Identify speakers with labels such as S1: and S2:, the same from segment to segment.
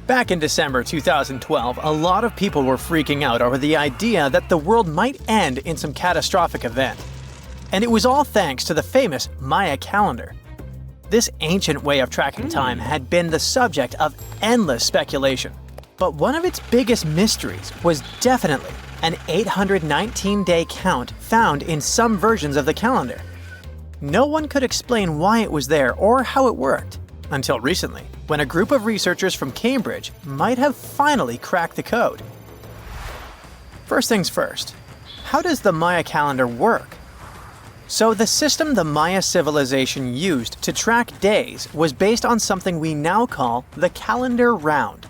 S1: Back in December 2012, a lot of people were freaking out over the idea that the world might end in some catastrophic event. And it was all thanks to the famous Maya calendar. This ancient way of tracking time had been the subject of endless speculation. But one of its biggest mysteries was definitely an 819-day count found in some versions of the calendar. No one could explain why it was there or how it worked, until recently, when a group of researchers from Cambridge might have finally cracked the code. First things first, how does the Maya calendar work? So the system the Maya civilization used to track days was based on something we now call the calendar round.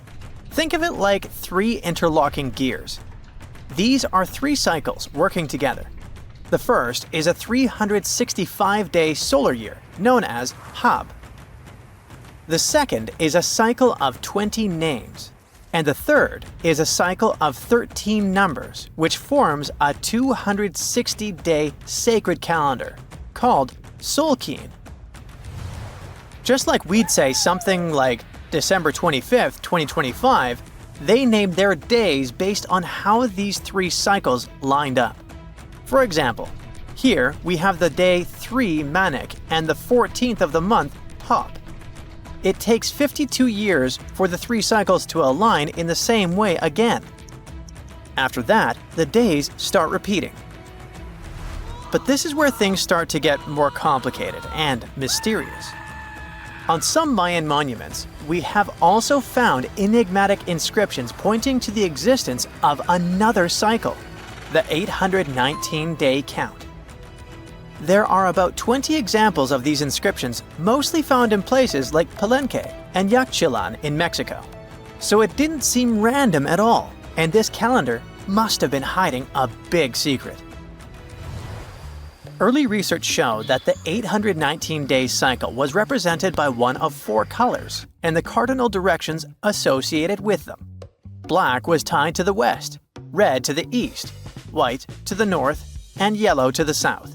S1: Think of it like 3 interlocking gears. These are 3 cycles working together. The first is a 365-day solar year, known as Hab. The second is a cycle of 20 names, and the third is a cycle of 13 numbers, which forms a 260-day sacred calendar, called Solkeen. Just like we'd say something like December 25th, 2025, they named their days based on how these 3 cycles lined up. For example, here we have the day 3 Manik and the 14th of the month Hop. It takes 52 years for the 3 cycles to align in the same way again. After that, the days start repeating. But this is where things start to get more complicated and mysterious. On some Mayan monuments, we have also found enigmatic inscriptions pointing to the existence of another cycle, the 819-day count. There are about 20 examples of these inscriptions, mostly found in places like Palenque and Yaxchilan in Mexico. So it didn't seem random at all, and this calendar must have been hiding a big secret. Early research showed that the 819-day cycle was represented by one of 4 colors and the cardinal directions associated with them. Black was tied to the west, red to the east, white to the north, and yellow to the south.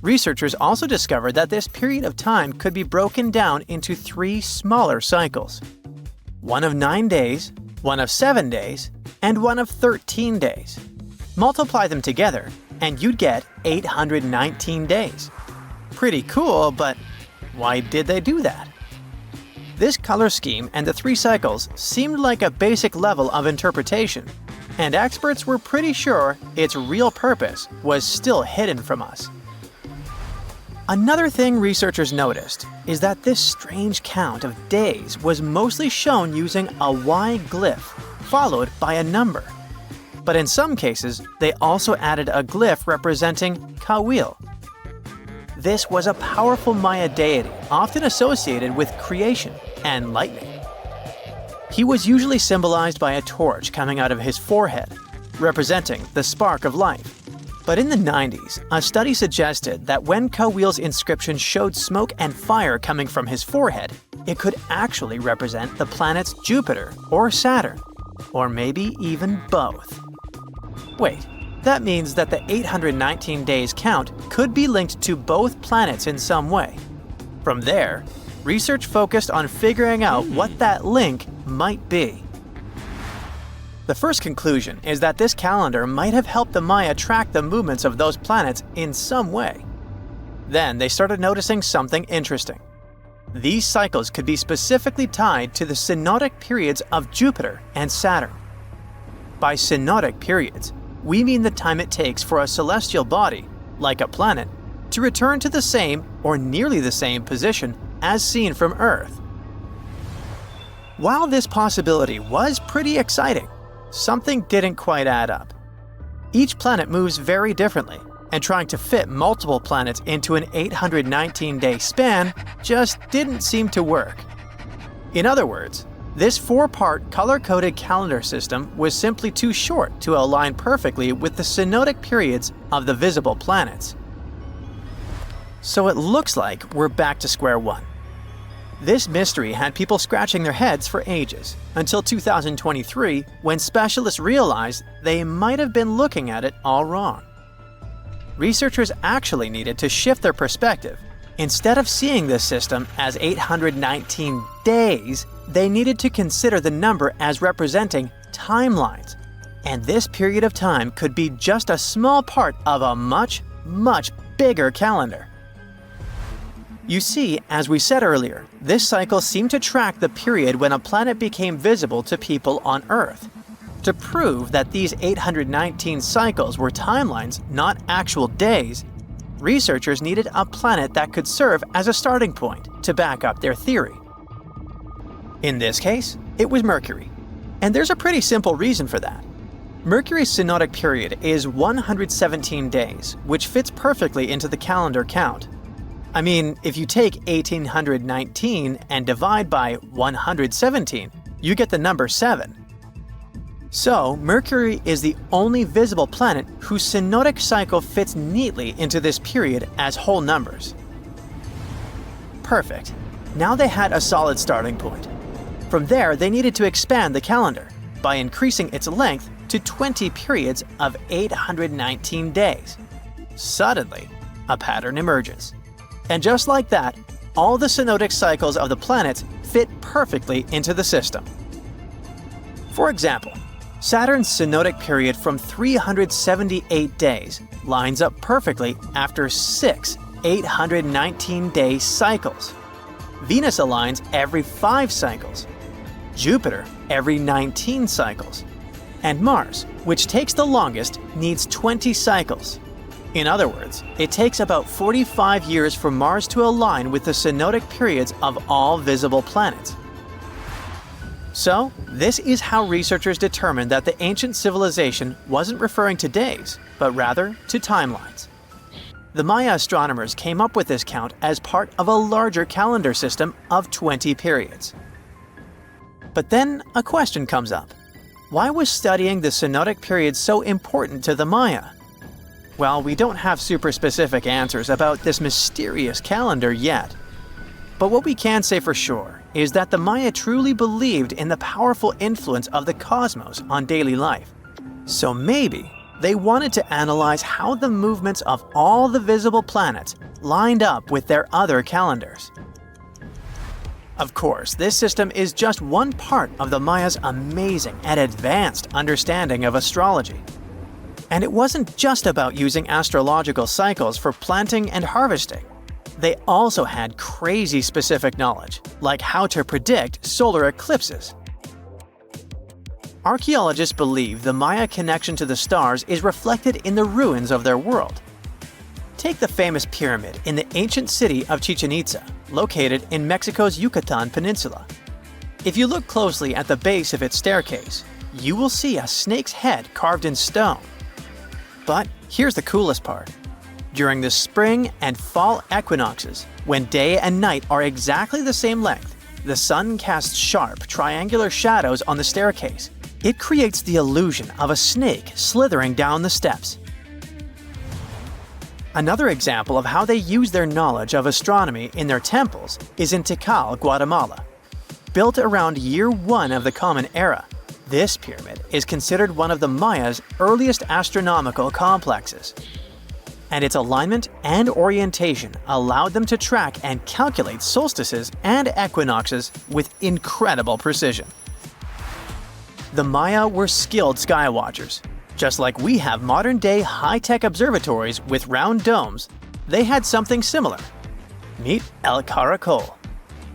S1: Researchers also discovered that this period of time could be broken down into 3 smaller cycles. One of 9 days, one of 7 days, and one of 13 days. Multiply them together, and you'd get 819 days. Pretty cool, but why did they do that? This color scheme and the 3 cycles seemed like a basic level of interpretation, and experts were pretty sure its real purpose was still hidden from us. Another thing researchers noticed is that this strange count of days was mostly shown using a Y glyph, followed by a number. But in some cases, they also added a glyph representing Kawil. This was a powerful Maya deity, often associated with creation and lightning. He was usually symbolized by a torch coming out of his forehead, representing the spark of life. But in the 90s, a study suggested that when Kawil's inscription showed smoke and fire coming from his forehead, it could actually represent the planets Jupiter or Saturn, or maybe even both. Wait, that means that the 819 days count could be linked to both planets in some way. From there, research focused on figuring out what that link might be. The first conclusion is that this calendar might have helped the Maya track the movements of those planets in some way. Then they started noticing something interesting. These cycles could be specifically tied to the synodic periods of Jupiter and Saturn. By synodic periods, we mean the time it takes for a celestial body, like a planet, to return to the same or nearly the same position as seen from Earth. While this possibility was pretty exciting, something didn't quite add up. Each planet moves very differently, and trying to fit multiple planets into an 819-day span just didn't seem to work. In other words, this 4-part color-coded calendar system was simply too short to align perfectly with the synodic periods of the visible planets. So it looks like we're back to square one. This mystery had people scratching their heads for ages, until 2023, when specialists realized they might have been looking at it all wrong. Researchers actually needed to shift their perspective Instead of seeing this system as 819 days, they needed to consider the number as representing timelines. And this period of time could be just a small part of a much, much bigger calendar. You see, as we said earlier, this cycle seemed to track the period when a planet became visible to people on Earth. To prove that these 819 cycles were timelines, not actual days, researchers needed a planet that could serve as a starting point to back up their theory. In this case, it was Mercury. And there's a pretty simple reason for that. Mercury's synodic period is 117 days, which fits perfectly into the calendar count. I mean, if you take 1819 and divide by 117, you get the number 7. So, Mercury is the only visible planet whose synodic cycle fits neatly into this period as whole numbers. Perfect. Now they had a solid starting point. From there, they needed to expand the calendar by increasing its length to 20 periods of 819 days. Suddenly, a pattern emerges. And just like that, all the synodic cycles of the planets fit perfectly into the system. For example, Saturn's synodic period from 378 days lines up perfectly after 6 819-day cycles. Venus aligns every 5 cycles. Jupiter every 19 cycles. And Mars, which takes the longest, needs 20 cycles. In other words, it takes about 45 years for Mars to align with the synodic periods of all visible planets. So, this is how researchers determined that the ancient civilization wasn't referring to days, but rather to timelines. The Maya astronomers came up with this count as part of a larger calendar system of 20 periods. But then a question comes up. Why was studying the synodic period so important to the Maya? Well, we don't have super specific answers about this mysterious calendar yet. But what we can say for sure is that the Maya truly believed in the powerful influence of the cosmos on daily life. So maybe they wanted to analyze how the movements of all the visible planets lined up with their other calendars. Of course, this system is just one part of the Maya's amazing and advanced understanding of astrology. And it wasn't just about using astrological cycles for planting and harvesting. They also had crazy specific knowledge, like how to predict solar eclipses. Archaeologists believe the Maya connection to the stars is reflected in the ruins of their world. Take the famous pyramid in the ancient city of Chichen Itza, located in Mexico's Yucatan Peninsula. If you look closely at the base of its staircase, you will see a snake's head carved in stone. But here's the coolest part. During the spring and fall equinoxes, when day and night are exactly the same length, the sun casts sharp, triangular shadows on the staircase. It creates the illusion of a snake slithering down the steps. Another example of how they use their knowledge of astronomy in their temples is in Tikal, Guatemala. Built around year 1 of the Common Era, this pyramid is considered one of the Maya's earliest astronomical complexes. And its alignment and orientation allowed them to track and calculate solstices and equinoxes with incredible precision. The Maya were skilled skywatchers. Just like we have modern-day high-tech observatories with round domes, they had something similar. Meet El Caracol.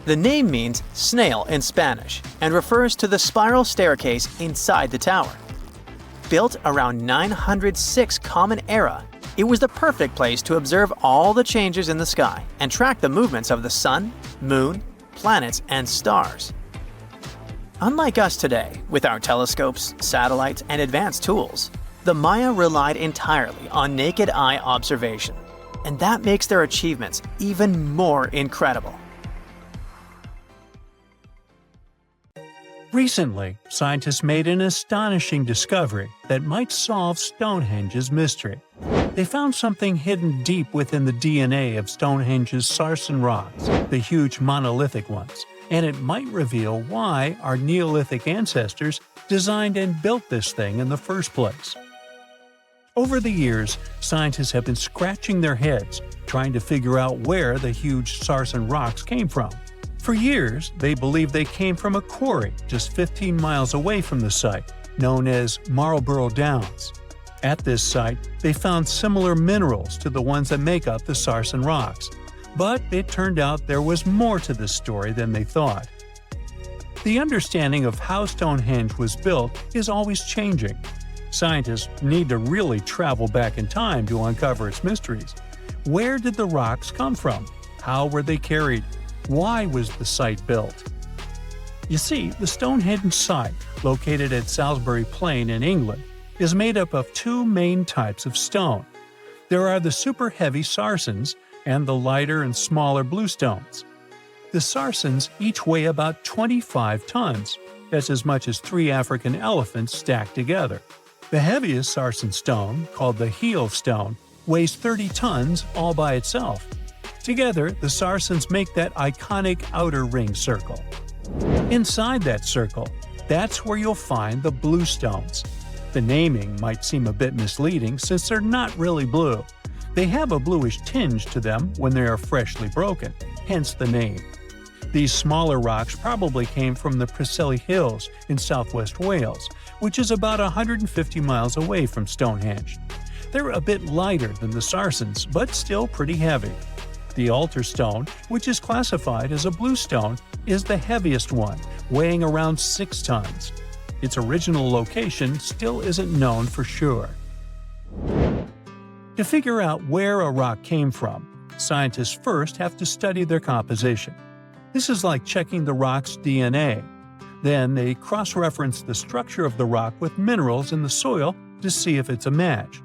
S1: The name means snail in Spanish and refers to the spiral staircase inside the tower. Built around 906 Common Era, it was the perfect place to observe all the changes in the sky and track the movements of the sun, moon, planets, and stars. Unlike us today, with our telescopes, satellites, and advanced tools, the Maya relied entirely on naked eye observation, and that makes their achievements even more incredible.
S2: Recently, scientists made an astonishing discovery that might solve Stonehenge's mystery. They found something hidden deep within the DNA of Stonehenge's sarsen rods, the huge monolithic ones, and it might reveal why our Neolithic ancestors designed and built this thing in the first place. Over the years, scientists have been scratching their heads, trying to figure out where the huge sarsen rocks came from. For years, they believed they came from a quarry just 15 miles away from the site, known as Marlborough Downs. At this site, they found similar minerals to the ones that make up the sarsen rocks. But it turned out there was more to this story than they thought. The understanding of how Stonehenge was built is always changing. Scientists need to really travel back in time to uncover its mysteries. Where did the rocks come from? How were they carried? Why was the site built? You see, the Stonehenge site, located at Salisbury Plain in England, is made up of two main types of stone. There are the super heavy sarsens and the lighter and smaller bluestones. The sarsens each weigh about 25 tons. That's as much as 3 African elephants stacked together. The heaviest sarsen stone, called the heel stone, weighs 30 tons all by itself. Together, the sarsens make that iconic outer ring circle. Inside that circle, that's where you'll find the bluestones. The naming might seem a bit misleading since they're not really blue. They have a bluish tinge to them when they are freshly broken, hence the name. These smaller rocks probably came from the Preseli Hills in southwest Wales, which is about 150 miles away from Stonehenge. They're a bit lighter than the sarsens, but still pretty heavy. The altar stone, which is classified as a bluestone, is the heaviest one, weighing around 6 tons. Its original location still isn't known for sure. To figure out where a rock came from, scientists first have to study their composition. This is like checking the rock's DNA. Then they cross-reference the structure of the rock with minerals in the soil to see if it's a match.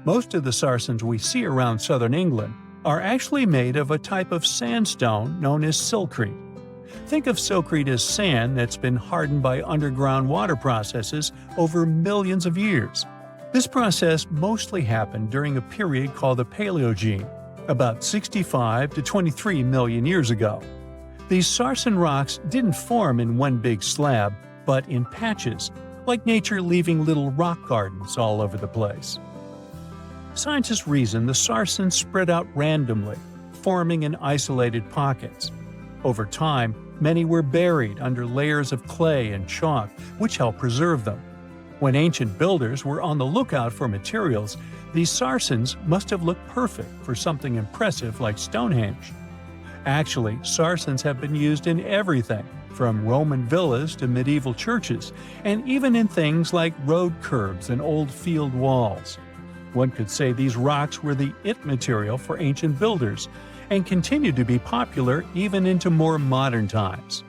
S2: Most of the sarsens we see around southern England are actually made of a type of sandstone known as silcrete. Think of silcrete as sand that's been hardened by underground water processes over millions of years. This process mostly happened during a period called the Paleogene, about 65 to 23 million years ago. These sarsen rocks didn't form in one big slab, but in patches, like nature leaving little rock gardens all over the place. Scientists reason the sarsens spread out randomly, forming in isolated pockets. Over time, many were buried under layers of clay and chalk, which helped preserve them. When ancient builders were on the lookout for materials, these sarsens must have looked perfect for something impressive like Stonehenge. Actually, sarsens have been used in everything, from Roman villas to medieval churches, and even in things like road curbs and old field walls. One could say these rocks were the it material for ancient builders, and continue to be popular even into more modern times.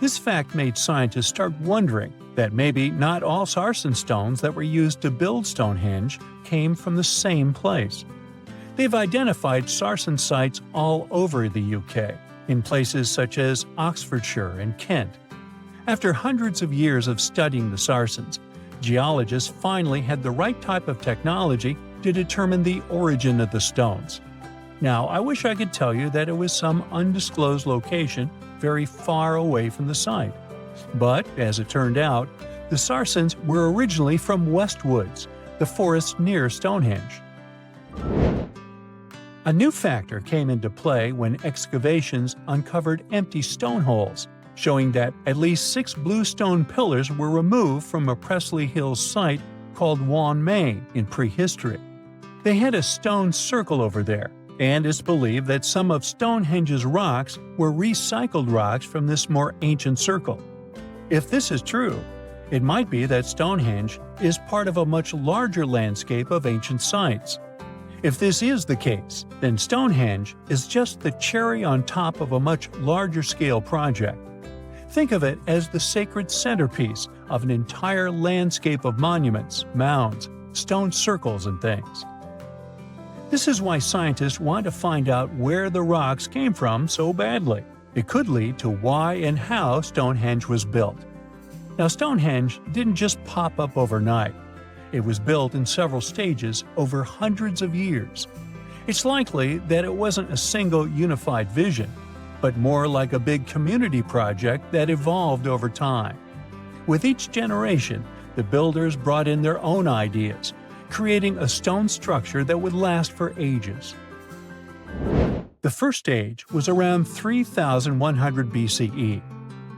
S2: This fact made scientists start wondering that maybe not all sarsen stones that were used to build Stonehenge came from the same place. They've identified sarsen sites all over the UK, in places such as Oxfordshire and Kent. After hundreds of years of studying the sarsens, geologists finally had the right type of technology to determine the origin of the stones. Now, I wish I could tell you that it was some undisclosed location very far away from the site. But, as it turned out, the sarsens were originally from Westwoods, the forest near Stonehenge. A new factor came into play when excavations uncovered empty stone holes, showing that at least 6 bluestone pillars were removed from a Preseli Hills site called Wan, Mayan in prehistory. They had a stone circle over there, and it's believed that some of Stonehenge's rocks were recycled rocks from this more ancient circle. If this is true, it might be that Stonehenge is part of a much larger landscape of ancient sites. If this is the case, then Stonehenge is just the cherry on top of a much larger scale project. Think of it as the sacred centerpiece of an entire landscape of monuments, mounds, stone circles, and things. This is why scientists want to find out where the rocks came from so badly. It could lead to why and how Stonehenge was built. Now, Stonehenge didn't just pop up overnight. It was built in several stages over hundreds of years. It's likely that it wasn't a single unified vision, but more like a big community project that evolved over time. With each generation, the builders brought in their own ideas, creating a stone structure that would last for ages. The first stage was around 3100 BCE.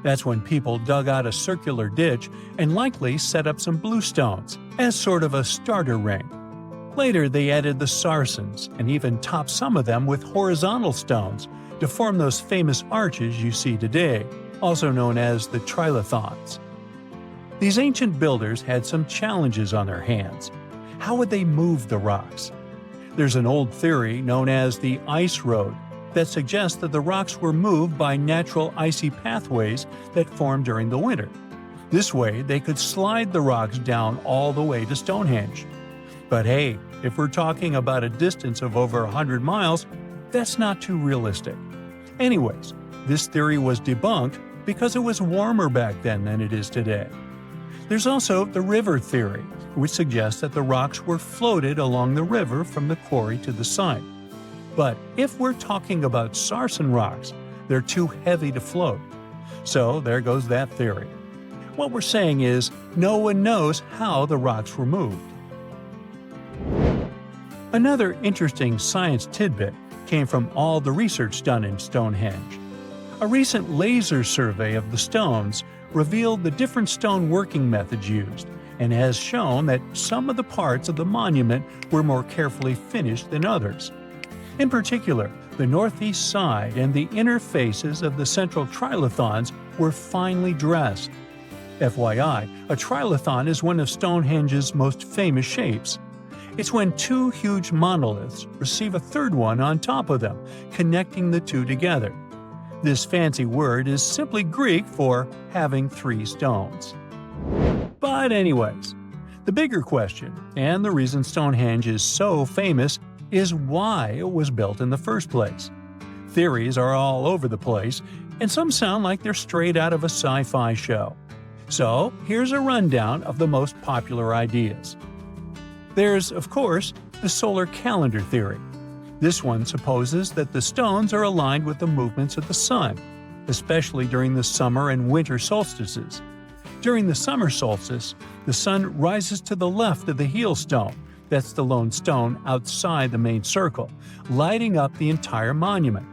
S2: That's when people dug out a circular ditch and likely set up some bluestones as sort of a starter ring. Later, they added the Sarsens and even topped some of them with horizontal stones to form those famous arches you see today, also known as the trilithons. These ancient builders had some challenges on their hands. How would they move the rocks? There's an old theory known as the ice road that suggests that the rocks were moved by natural icy pathways that formed during the winter. This way, they could slide the rocks down all the way to Stonehenge. But hey, if we're talking about a distance of over 100 miles, that's not too realistic. Anyways, this theory was debunked because it was warmer back then than it is today. There's also the river theory, which suggests that the rocks were floated along the river from the quarry to the site. But if we're talking about Sarsen rocks, they're too heavy to float. So there goes that theory. What we're saying is, no one knows how the rocks were moved. Another interesting science tidbit came from all the research done in Stonehenge. A recent laser survey of the stones revealed the different stone working methods used, and has shown that some of the parts of the monument were more carefully finished than others. In particular, the northeast side and the inner faces of the central trilithons were finely dressed. FYI, a trilithon is one of Stonehenge's most famous shapes. It's when two huge monoliths receive a third one on top of them, connecting the two together. This fancy word is simply Greek for having three stones. But anyways, the bigger question, and the reason Stonehenge is so famous, is why it was built in the first place. Theories are all over the place, and some sound like they're straight out of a sci-fi show. So here's a rundown of the most popular ideas. There's, of course, the solar calendar theory. This one supposes that the stones are aligned with the movements of the sun, especially during the summer and winter solstices. During the summer solstice, the sun rises to the left of the heel stone, that's the lone stone outside the main circle, lighting up the entire monument.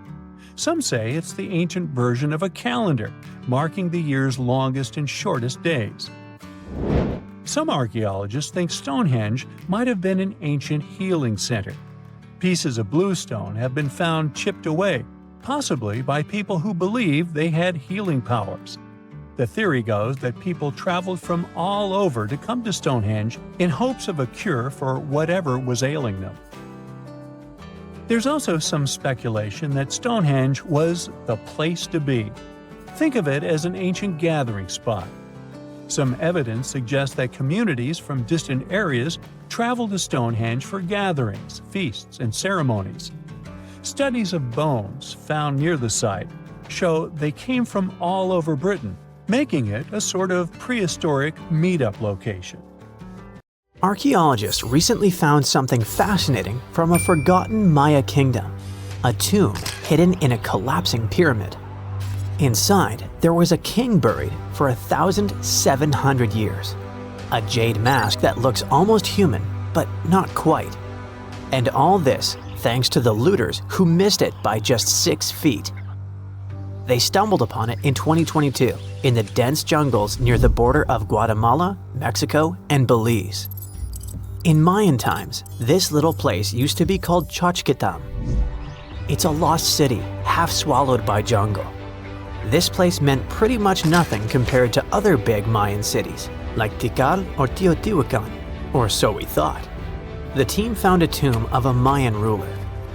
S2: Some say it's the ancient version of a calendar, marking the year's longest and shortest days. Some archaeologists think Stonehenge might have been an ancient healing center. Pieces of bluestone have been found chipped away, possibly by people who believed they had healing powers. The theory goes that people traveled from all over to come to Stonehenge in hopes of a cure for whatever was ailing them. There's also some speculation that Stonehenge was the place to be. Think of it as an ancient gathering spot. Some evidence suggests that communities from distant areas traveled to Stonehenge for gatherings, feasts, and ceremonies. Studies of bones found near the site show they came from all over Britain, making it a sort of prehistoric meetup location.
S1: Archaeologists recently found something fascinating from a forgotten Maya kingdom, a tomb hidden in a collapsing pyramid. Inside, there was a king buried for 1,700 years, a jade mask that looks almost human, but not quite. And all this thanks to the looters who missed it by just 6 feet. They stumbled upon it in 2022 in the dense jungles near the border of Guatemala, Mexico, and Belize. In Mayan times, this little place used to be called Xochitlam. It's a lost city, half swallowed by jungle. This place meant pretty much nothing compared to other big Mayan cities, like Tikal or Teotihuacan, or so we thought. The team found a tomb of a Mayan ruler.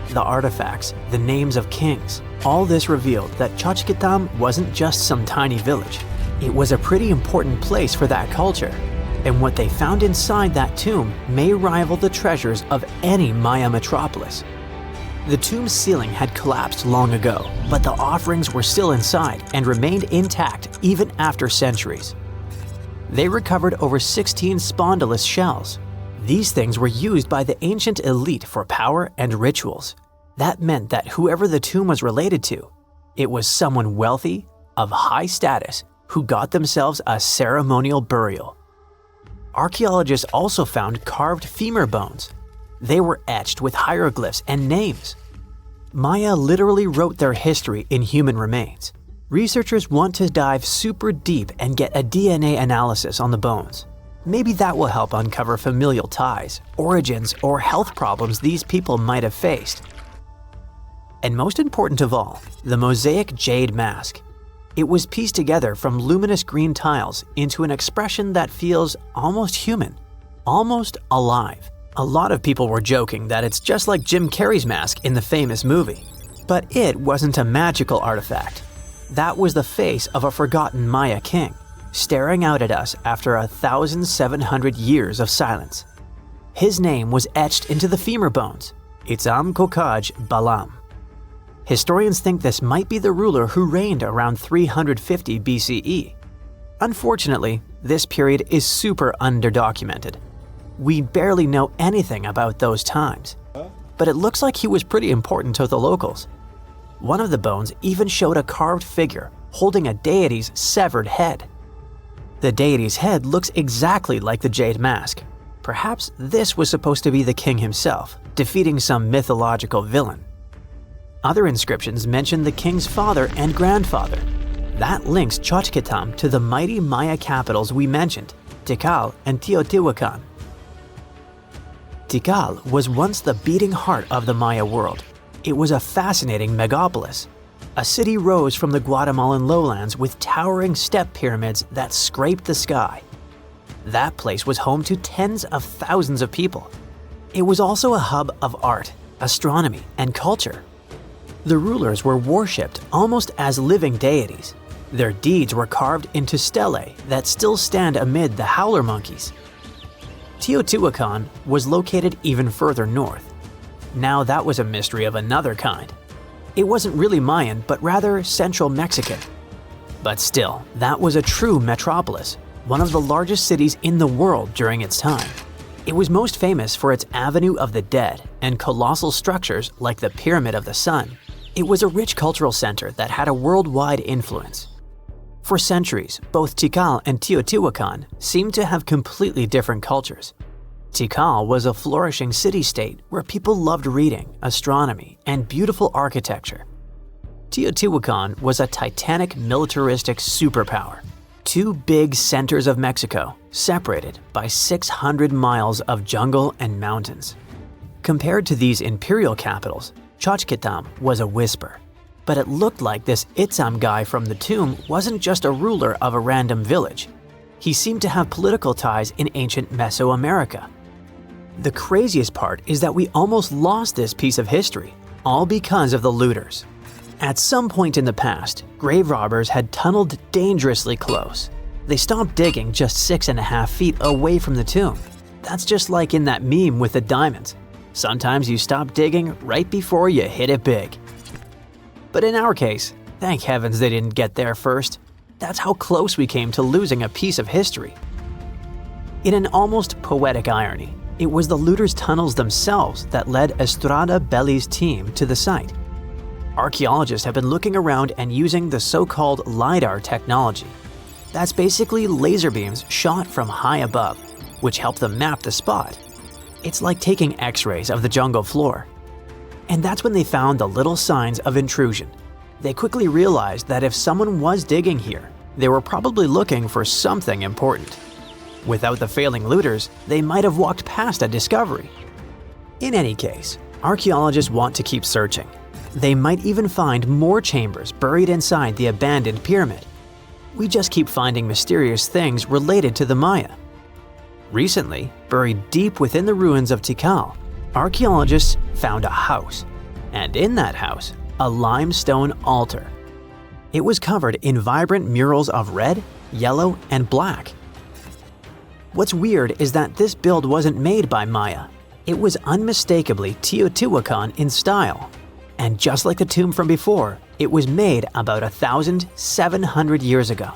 S1: The artifacts, the names of kings, all this revealed that Xochitlam wasn't just some tiny village. It was a pretty important place for that culture, and what they found inside that tomb may rival the treasures of any Maya metropolis. The tomb's ceiling had collapsed long ago, but the offerings were still inside and remained intact even after centuries. They recovered over 16 spondylus shells. These things were used by the ancient elite for power and rituals. That meant that whoever the tomb was related to, it was someone wealthy, of high status, who got themselves a ceremonial burial. archaeologists also found carved femur bones. They were etched with hieroglyphs and names. Maya literally wrote their history in human remains. Researchers want to dive super deep and get a DNA analysis on the bones. Maybe that will help uncover familial ties, origins, or health problems these people might have faced. And most important of all, the mosaic jade mask. It was pieced together from luminous green tiles into an expression that feels almost human, almost alive. A lot of people were joking that it's just like Jim Carrey's mask in the famous movie. But it wasn't a magical artifact. That was the face of a forgotten Maya king, staring out at us after 1,700 years of silence. His name was etched into the femur bones, Itzam Kokaj Balam. Historians think this might be the ruler who reigned around 350 BCE. Unfortunately, this period is super underdocumented. We barely know anything about those times, but it looks like he was pretty important to the locals. One of the bones even showed a carved figure holding a deity's severed head. The deity's head looks exactly like the jade mask. Perhaps this was supposed to be the king himself, defeating some mythological villain. Other inscriptions mention the king's father and grandfather. That links Xochitlam to the mighty Maya capitals we mentioned, Tikal and Teotihuacan. Tikal was once the beating heart of the Maya world. It was a fascinating megapolis. A city rose from the Guatemalan lowlands with towering step pyramids that scraped the sky. That place was home to tens of thousands of people. It was also a hub of art, astronomy, and culture. The rulers were worshipped almost as living deities. Their deeds were carved into stelae that still stand amid the howler monkeys. Teotihuacan was located even further north. Now that was a mystery of another kind. It wasn't really Mayan, but rather Central Mexican. But still, that was a true metropolis, one of the largest cities in the world during its time. It was most famous for its Avenue of the Dead and colossal structures like the Pyramid of the Sun. It was a rich cultural center that had a worldwide influence. For centuries, both Tikal and Teotihuacan seemed to have completely different cultures. Tikal was a flourishing city-state where people loved reading, astronomy, and beautiful architecture. Teotihuacan was a titanic militaristic superpower. Two big centers of Mexico, separated by 600 miles of jungle and mountains. Compared to these imperial capitals, Xochitlam was a whisper. But it looked like this Itzam guy from the tomb wasn't just a ruler of a random village. He seemed to have political ties in ancient Mesoamerica. The craziest part is that we almost lost this piece of history, all because of the looters. At some point in the past, grave robbers had tunneled dangerously close. They stopped digging just 6.5 feet away from the tomb. That's just like in that meme with the diamonds. Sometimes you stop digging right before you hit it big. But in our case, thank heavens they didn't get there first. That's how close we came to losing a piece of history. In an almost poetic irony, it was the looters' tunnels themselves that led Estrada Belli's team to the site. Archaeologists have been looking around and using the so-called LiDAR technology. That's basically laser beams shot from high above, which help them map the spot. It's like taking X-rays of the jungle floor. And that's when they found the little signs of intrusion. They quickly realized that if someone was digging here, they were probably looking for something important. Without the failing looters, they might have walked past a discovery. In any case, archaeologists want to keep searching. They might even find more chambers buried inside the abandoned pyramid. We just keep finding mysterious things related to the Maya. Recently, buried deep within the ruins of Tikal, archaeologists found a house, and in that house, a limestone altar. It was covered in vibrant murals of red, yellow, and black. What's weird is that this build wasn't made by Maya. It was unmistakably Teotihuacan in style. And just like the tomb from before, it was made about 1,700 years ago.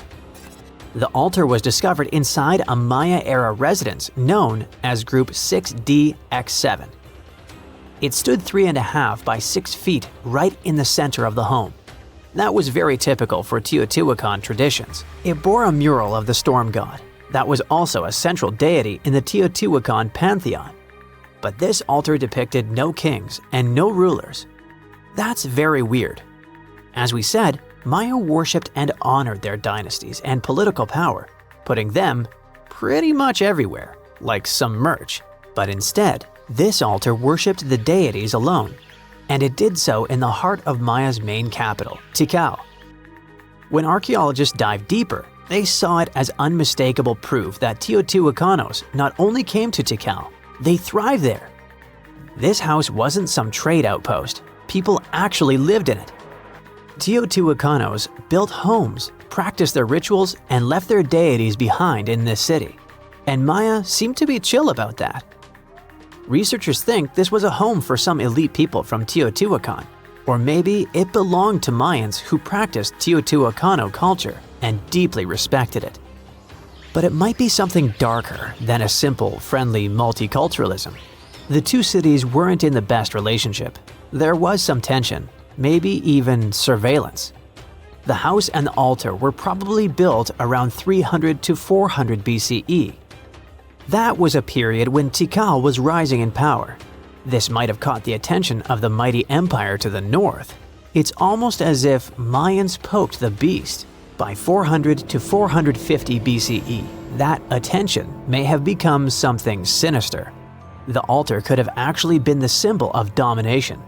S1: The altar was discovered inside a Maya-era residence known as Group 6DX7. It stood 3.5 by 6 feet right in the center of the home. That was very typical for Teotihuacan traditions. It bore a mural of the storm god, that was also a central deity in the Teotihuacan pantheon. But this altar depicted no kings and no rulers. That's very weird. As we said, Maya worshipped and honored their dynasties and political power, putting them pretty much everywhere, like some merch. But instead, this altar worshipped the deities alone, and it did so in the heart of Maya's main capital, Tikal. When archaeologists dived deeper, they saw it as unmistakable proof that Teotihuacanos not only came to Tikal, they thrived there. This house wasn't some trade outpost, people actually lived in it. Teotihuacanos built homes, practiced their rituals, and left their deities behind in this city. And Maya seemed to be chill about that. Researchers think this was a home for some elite people from Teotihuacan, or maybe it belonged to Mayans who practiced Teotihuacano culture and deeply respected it. But it might be something darker than a simple, friendly multiculturalism. The two cities weren't in the best relationship. There was some tension, maybe even surveillance. The house and the altar were probably built around 300 to 400 BCE. That was a period when Tikal was rising in power. This might have caught the attention of the mighty empire to the north. It's almost as if Mayans poked the beast. By 400 to 450 BCE, that attention may have become something sinister. The altar could have actually been the symbol of domination.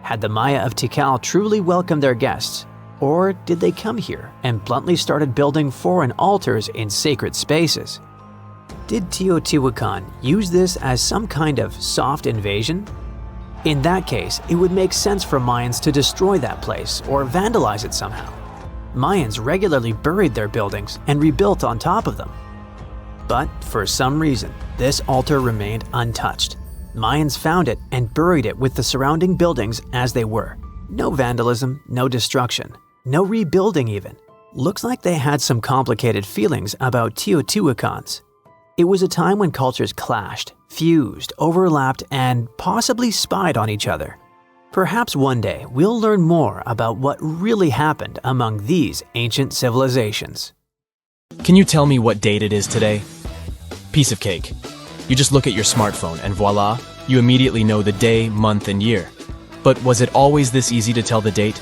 S1: Had the Maya of Tikal truly welcomed their guests, or did they come here and bluntly started building foreign altars in sacred spaces? Did Teotihuacan use this as some kind of soft invasion? In that case, it would make sense for Mayans to destroy that place or vandalize it somehow. Mayans regularly buried their buildings and rebuilt on top of them. But for some reason, this altar remained untouched. Mayans found it and buried it with the surrounding buildings as they were. No vandalism, no destruction, no rebuilding even. Looks like they had some complicated feelings about Teotihuacans. It was a time when cultures clashed, fused, overlapped, and possibly spied on each other. Perhaps one day we'll learn more about what really happened among these ancient civilizations.
S3: Can you tell me what date it is today? Piece of cake. You just look at your smartphone and voila, you immediately know the day, month, and year. But was it always this easy to tell the date?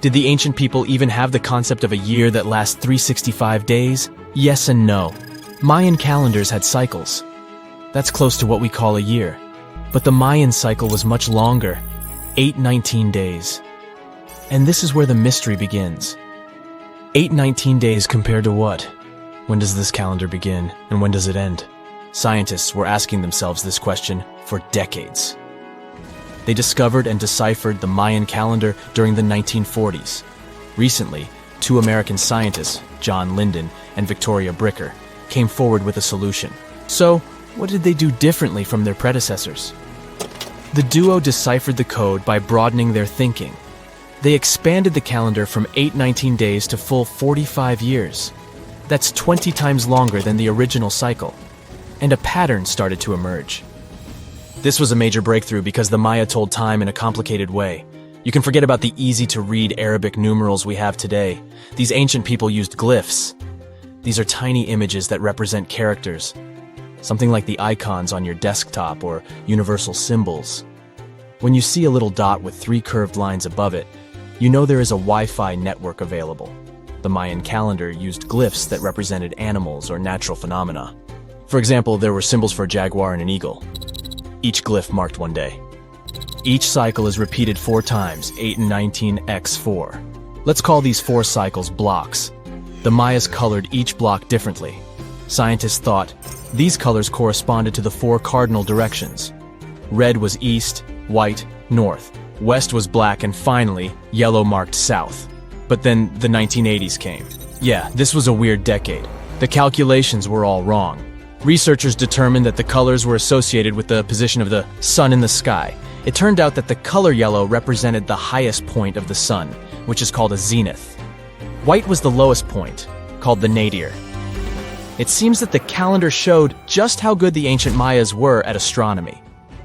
S3: Did the ancient people even have the concept of a year that lasts 365 days? Yes and no. Mayan calendars had cycles. That's close to what we call a year. But the Mayan cycle was much longer, 819 days. And this is where the mystery begins. 819 days compared to what? When does this calendar begin and when does it end? Scientists were asking themselves this question for decades. They discovered and deciphered the Mayan calendar during the 1940s. Recently, two American scientists, John Linden and Victoria Bricker, came forward with a solution. So, what did they do differently from their predecessors? The duo deciphered the code by broadening their thinking. They expanded the calendar from 819 days to full 45 years. That's 20 times longer than the original cycle. And a pattern started to emerge. This was a major breakthrough because the Maya told time in a complicated way. You can forget about the easy-to-read Arabic numerals we have today. These ancient people used glyphs. These are tiny images that represent characters. Something like the icons on your desktop or universal symbols. When you see a little dot with 3 curved lines above it, you know there is a Wi-Fi network available. The Mayan calendar used glyphs that represented animals or natural phenomena. For example, there were symbols for a jaguar and an eagle. Each glyph marked one day. Each cycle is repeated 4 times, 8 and 19 x 4. Let's call these 4 cycles blocks. The Mayas colored each block differently. Scientists thought these colors corresponded to the 4 cardinal directions. Red was east, white, north. West was black, and finally, yellow marked south. But then the 1980s came. Yeah, this was a weird decade. The calculations were all wrong. Researchers determined that the colors were associated with the position of the sun in the sky. It turned out that the color yellow represented the highest point of the sun, which is called a zenith. White was the lowest point, called the nadir. It seems that the calendar showed just how good the ancient Mayas were at astronomy.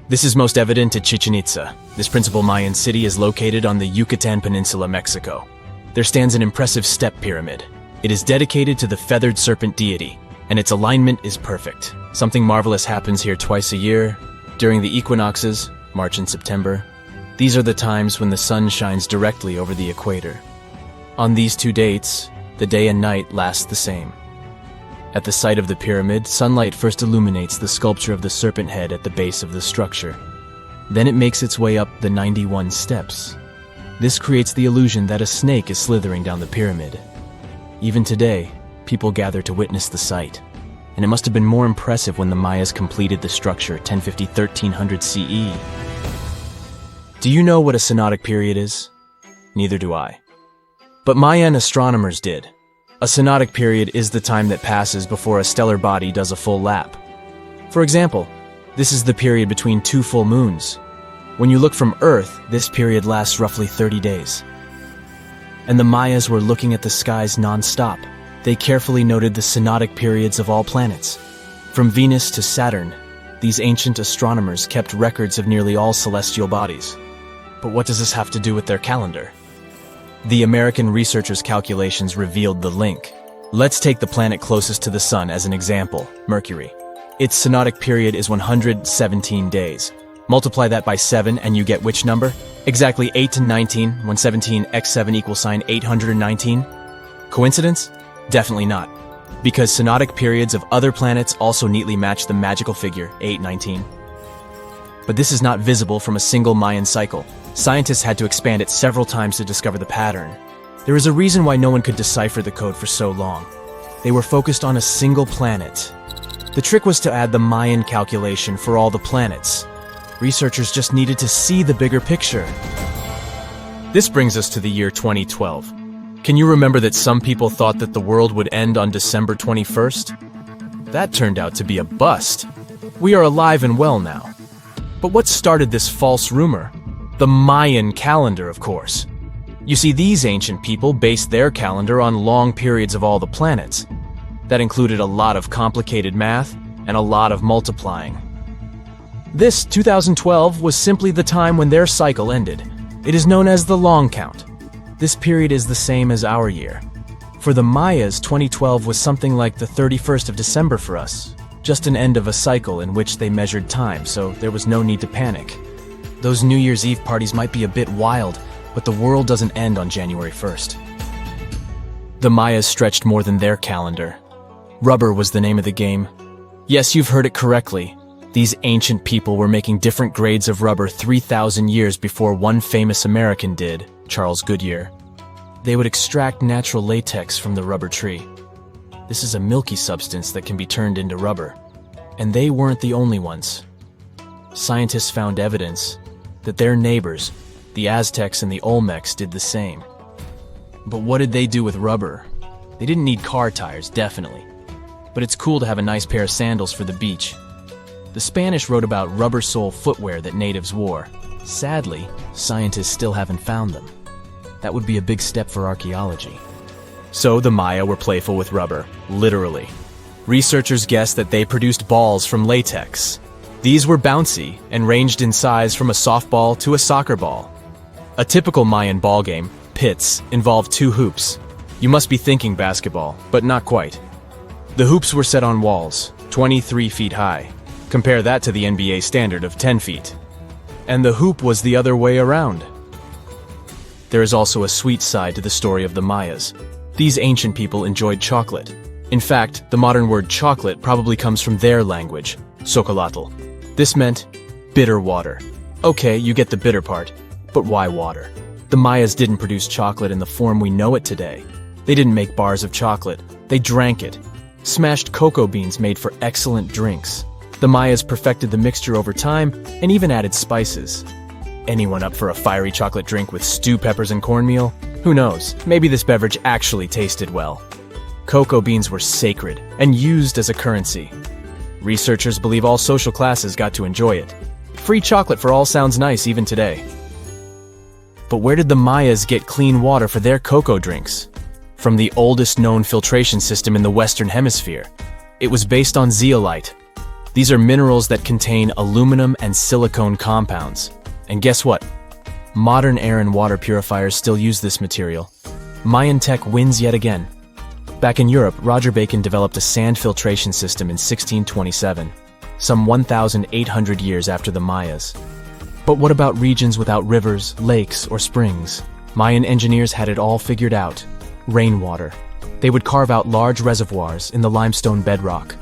S3: This is most evident at Chichen Itza. This principal Mayan city is located on the Yucatan Peninsula, Mexico. There stands an impressive step pyramid. It is dedicated to the feathered serpent deity, and its alignment is perfect. Something marvelous happens here twice a year, during the equinoxes, March and September. These are the times when the sun shines directly over the equator. On these two dates, the day and night last the same. At the site of the pyramid, sunlight first illuminates the sculpture of the serpent head at the base of the structure. Then it makes its way up the 91 steps. This creates the illusion that a snake is slithering down the pyramid. Even today, people gather to witness the sight, and it must have been more impressive when the Mayas completed the structure 1050-1300 CE. Do you know what a synodic period is? Neither do I. But Mayan astronomers did. A synodic period is the time that passes before a stellar body does a full lap. For example, this is the period between two full moons. When you look from Earth, this period lasts roughly 30 days. And the Mayas were looking at the skies non-stop. They carefully noted the synodic periods of all planets. From Venus to Saturn, these ancient astronomers kept records of nearly all celestial bodies. But what does this have to do with their calendar? The American researchers' calculations revealed the link. Let's take the planet closest to the Sun as an example, Mercury. Its synodic period is 117 days. Multiply that by 7 and you get which number? Exactly 8 to 19, when 17 x 7 equals 819. Coincidence? Definitely not. Because synodic periods of other planets also neatly match the magical figure 819. But this is not visible from a single Mayan cycle. Scientists had to expand it several times to discover the pattern. There is a reason why no one could decipher the code for so long. They were focused on a single planet. The trick was to add the Mayan calculation for all the planets. Researchers just needed to see the bigger picture. This brings us to the year 2012. Can you remember that some people thought that the world would end on December 21st? That turned out to be a bust. We are alive and well now. But what started this false rumor? The Mayan calendar, of course. You see, these ancient people based their calendar on long periods of all the planets. That included a lot of complicated math and a lot of multiplying. This 2012 was simply the time when their cycle ended. It is known as the long count. This period is the same as our year. For the Mayas, 2012 was something like the 31st of December for us. Just an end of a cycle in which they measured time, so there was no need to panic. Those New Year's Eve parties might be a bit wild, but the world doesn't end on January 1st. The Mayas stretched more than their calendar. Rubber was the name of the game. Yes, you've heard it correctly. These ancient people were making different grades of rubber 3,000 years before one famous American did, Charles Goodyear. They would extract natural latex from the rubber tree. This is a milky substance that can be turned into rubber. And they weren't the only ones. Scientists found evidence that their neighbors, the Aztecs and the Olmecs, did the same. But what did they do with rubber? They didn't need car tires, definitely. But it's cool to have a nice pair of sandals for the beach. The Spanish wrote about rubber sole footwear that natives wore. Sadly, scientists still haven't found them. That would be a big step for archaeology. So the Maya were playful with rubber, literally. Researchers guessed that they produced balls from latex. These were bouncy and ranged in size from a softball to a soccer ball. A typical Mayan ball game, pits, involved 2 hoops. You must be thinking basketball, but not quite. The hoops were set on walls, 23 feet high. Compare that to the NBA standard of 10 feet. And the hoop was the other way around. There is also a sweet side to the story of the Mayas. These ancient people enjoyed chocolate. In fact, the modern word chocolate probably comes from their language, xocolotl. This meant bitter water. Okay, you get the bitter part, but why water? The Mayas didn't produce chocolate in the form we know it today. They didn't make bars of chocolate. They drank it. Smashed cocoa beans made for excellent drinks. The Mayas perfected the mixture over time and even added spices. Anyone up for a fiery chocolate drink with stew peppers and cornmeal? Who knows, maybe this beverage actually tasted well. Cocoa beans were sacred and used as a currency. Researchers believe all social classes got to enjoy it. Free chocolate for all sounds nice even today. But where did the Mayas get clean water for their cocoa drinks? From the oldest known filtration system in the Western Hemisphere. It was based on zeolite. These are minerals that contain aluminum and silicone compounds. And guess what? Modern air and water purifiers still use this material. Mayan tech wins yet again. Back in Europe, Roger Bacon developed a sand filtration system in 1627, some 1,800 years after the Mayas. But what about regions without rivers, lakes, or springs? Mayan engineers had it all figured out: rainwater. They would carve out large reservoirs in the limestone bedrock.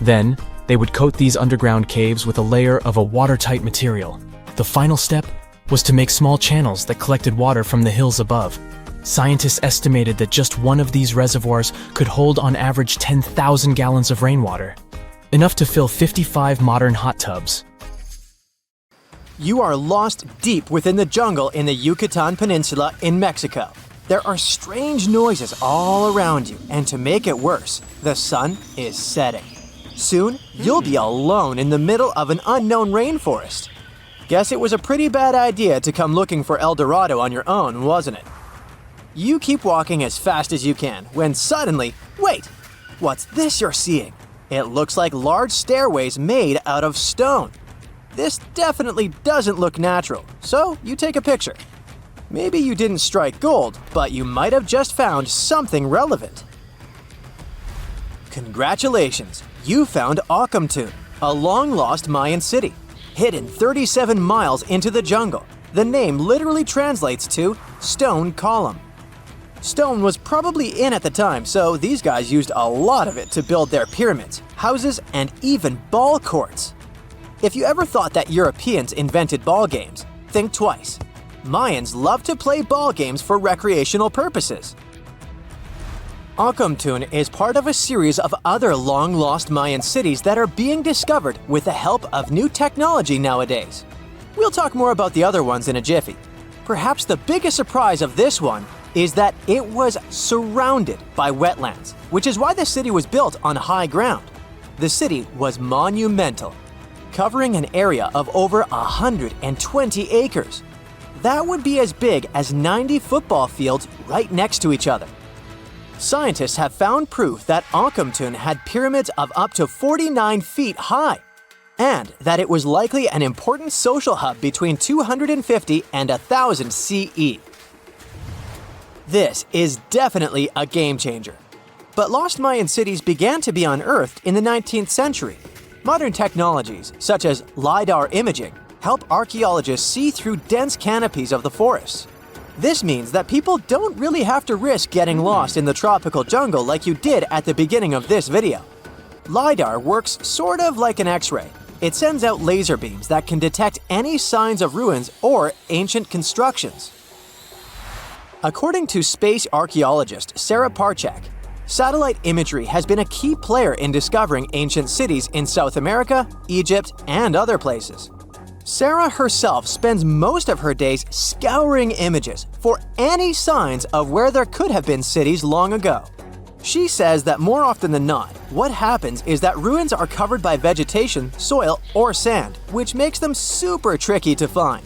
S3: Then, they would coat these underground caves with a layer of a watertight material. The final step was to make small channels that collected water from the hills above. Scientists estimated that just one of these reservoirs could hold on average 10,000 gallons of rainwater, enough to fill 55 modern hot tubs.
S1: You are lost deep within the jungle in the Yucatan Peninsula in Mexico. There are strange noises all around you, and to make it worse, the sun is setting. Soon, you'll be alone in the middle of an unknown rainforest. Guess it was a pretty bad idea to come looking for El Dorado on your own, wasn't it? You keep walking as fast as you can, when suddenly, wait! What's this you're seeing? It looks like large stairways made out of stone. This definitely doesn't look natural, so you take a picture. Maybe you didn't strike gold, but you might have just found something relevant. Congratulations! You found Akamtun, a long-lost Mayan city, hidden 37 miles into the jungle. The name literally translates to stone column. Stone was probably in at the time, so these guys used a lot of it to build their pyramids, houses, and even ball courts. If you ever thought that Europeans invented ball games, think twice. Mayans love to play ball games for recreational purposes. Akamtun is part of a series of other long-lost Mayan cities that are being discovered with the help of new technology nowadays. We'll talk more about the other ones in a jiffy. Perhaps the biggest surprise of this one is that it was surrounded by wetlands, which is why the city was built on high ground. The city was monumental, covering an area of over 120 acres. That would be as big as 90 football fields right next to each other. Scientists have found proof that Akamtun had pyramids of up to 49 feet high, and that it was likely an important social hub between 250 and 1000 CE. This is definitely a game changer. But lost Mayan cities began to be unearthed in the 19th century. Modern technologies, such as LiDAR imaging, help archaeologists see through dense canopies of the forests. This means that people don't really have to risk getting lost in the tropical jungle like you did at the beginning of this video. LiDAR works sort of like an X-ray. It sends out laser beams that can detect any signs of ruins or ancient constructions. According to space archaeologist Sarah Parchak, satellite imagery has been a key player in discovering ancient cities in South America, Egypt, and other places. Sarah herself spends most of her days scouring images for any signs of where there could have been cities long ago. She says that more often than not, what happens is that ruins are covered by vegetation, soil, or sand, which makes them super tricky to find.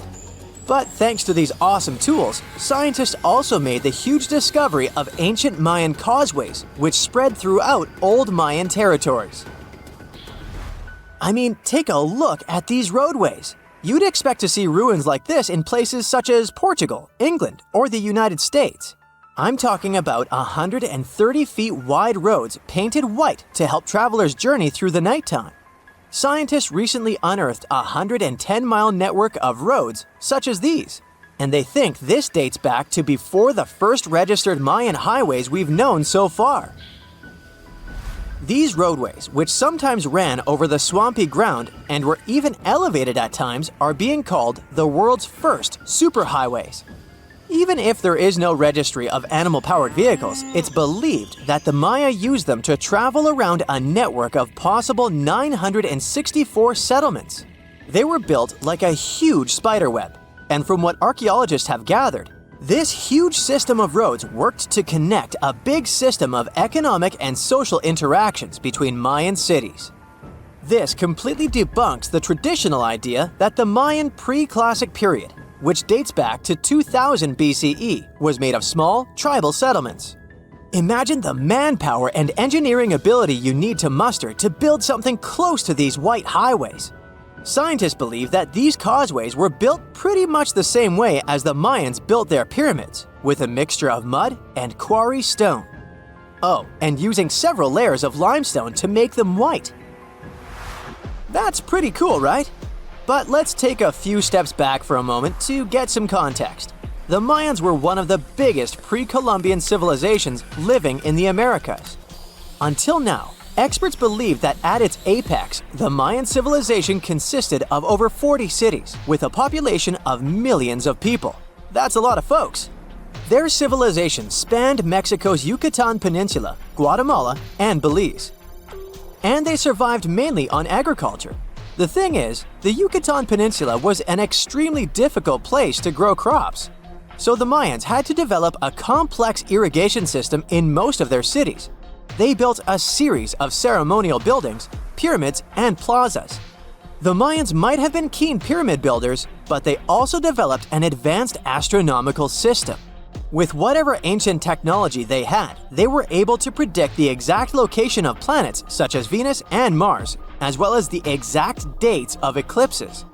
S1: But thanks to these awesome tools, scientists also made the huge discovery of ancient Mayan causeways, which spread throughout old Mayan territories. I mean, take a look at these roadways. You'd expect to see ruins like this in places such as Portugal, England, or the United States. I'm talking about 130 feet wide roads painted white to help travelers journey through the nighttime. Scientists recently unearthed a 110-mile network of roads such as these, and they think this dates back to before the first registered Mayan highways we've known so far. These roadways, which sometimes ran over the swampy ground and were even elevated at times, are being called the world's first superhighways. Even if there is no registry of animal-powered vehicles, it's believed that the Maya used them to travel around a network of possible 964 settlements. They were built like a huge spiderweb, and from what archaeologists have gathered, this huge system of roads worked to connect a big system of economic and social interactions between Mayan cities. This completely debunks the traditional idea that the Mayan pre-classic period, which dates back to 2000 BCE, was made of small, tribal settlements. Imagine the manpower and engineering ability you need to muster to build something close to these white highways. Scientists believe that these causeways were built pretty much the same way as the Mayans built their pyramids, with a mixture of mud and quarry stone. Oh, and using several layers of limestone to make them white. That's pretty cool, right? But let's take a few steps back for a moment to get some context. The Mayans were one of the biggest pre-Columbian civilizations living in the Americas. Until now, experts believe that at its apex, the Mayan civilization consisted of over 40 cities with a population of millions of people. That's a lot of folks. Their civilization spanned Mexico's Yucatan Peninsula, Guatemala, and Belize. And they survived mainly on agriculture. The thing is, the Yucatan Peninsula was an extremely difficult place to grow crops. So the Mayans had to develop a complex irrigation system in most of their cities. They built a series of ceremonial buildings, pyramids, and plazas. The Mayans might have been keen pyramid builders, but they also developed an advanced astronomical system. With whatever ancient technology they had, they were able to predict the exact location of planets such as Venus and Mars, as well as the exact dates of eclipses.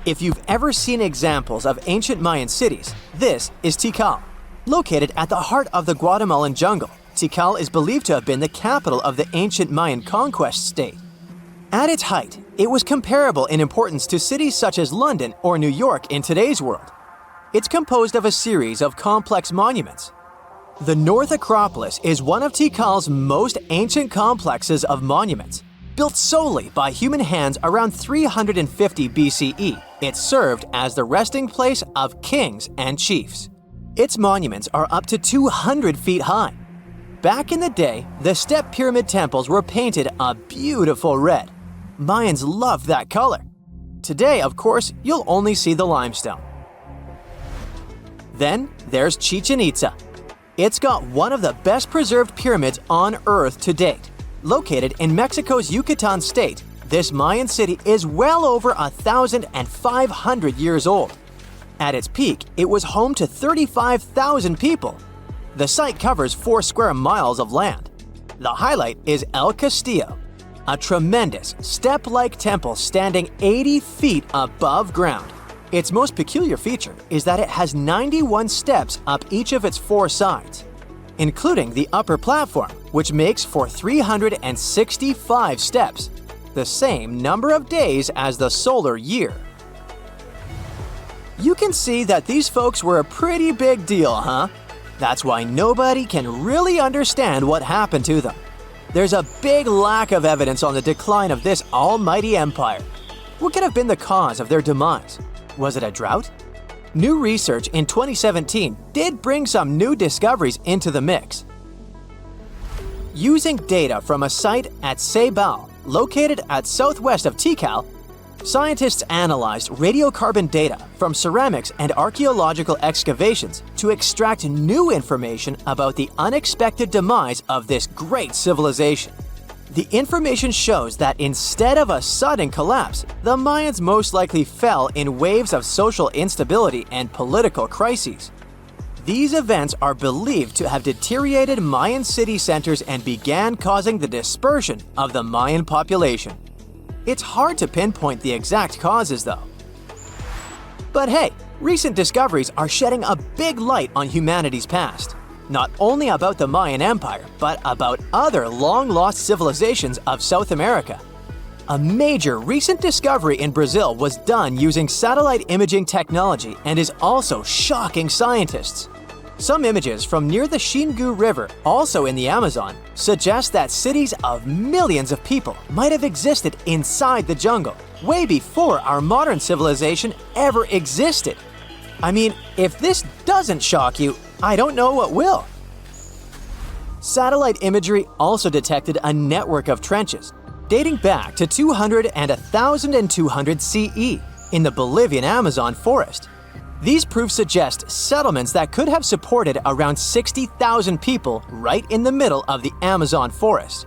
S1: If you've ever seen examples of ancient Mayan cities, this is Tikal. Located at the heart of the Guatemalan jungle, Tikal is believed to have been the capital of the ancient Mayan conquest state. At its height, it was comparable in importance to cities such as London or New York in today's world. It's composed of a series of complex monuments. The North Acropolis is one of Tikal's most ancient complexes of monuments. Built solely by human hands around 350 BCE, it served as the resting place of kings and chiefs. Its monuments are up to 200 feet high. Back in the day, the step pyramid temples were painted a beautiful red. Mayans loved that color. Today, of course, you'll only see the limestone. Then there's Chichen Itza. It's got one of the best preserved pyramids on Earth to date. Located in Mexico's Yucatan state, this Mayan city is well over 1,500 years old. At its peak, it was home to 35,000 people. The site covers 4 square miles of land. The highlight is El Castillo, a tremendous step-like temple standing 80 feet above ground. Its most peculiar feature is that it has 91 steps up each of its 4 sides, including the upper platform, which makes for 365 steps, the same number of days as the solar year. You can see that these folks were a pretty big deal, huh? That's why nobody can really understand what happened to them. There's a big lack of evidence on the decline of this almighty empire. What could have been the cause of their demise? Was it a drought? New research in 2017 did bring some new discoveries into the mix. Using data from a site at Ceibal, located at southwest of Tikal, scientists analyzed radiocarbon data from ceramics and archaeological excavations to extract new information about the unexpected demise of this great civilization. The information shows that instead of a sudden collapse, the Mayans most likely fell in waves of social instability and political crises. These events are believed to have deteriorated Mayan city centers and began causing the dispersion of the Mayan population. It's hard to pinpoint the exact causes, though. But hey, recent discoveries are shedding a big light on humanity's past. Not only about the Mayan Empire, but about other long-lost civilizations of South America. A major recent discovery in Brazil was done using satellite imaging technology and is also shocking scientists. Some images from near the Xingu River, also in the Amazon, suggest that cities of millions of people might have existed inside the jungle, way before our modern civilization ever existed. I mean, if this doesn't shock you, I don't know what will. Satellite imagery also detected a network of trenches dating back to 200 and 1200 CE in the Bolivian Amazon forest. These proofs suggest settlements that could have supported around 60,000 people right in the middle of the Amazon forest.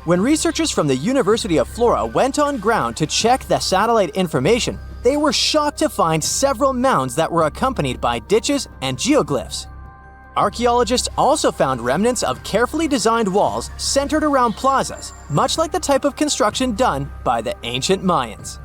S1: When researchers from the University of Florida went on ground to check the satellite information, they were shocked to find several mounds that were accompanied by ditches and geoglyphs. Archaeologists also found remnants of carefully designed walls centered around plazas, much like the type of construction done by the ancient Mayans.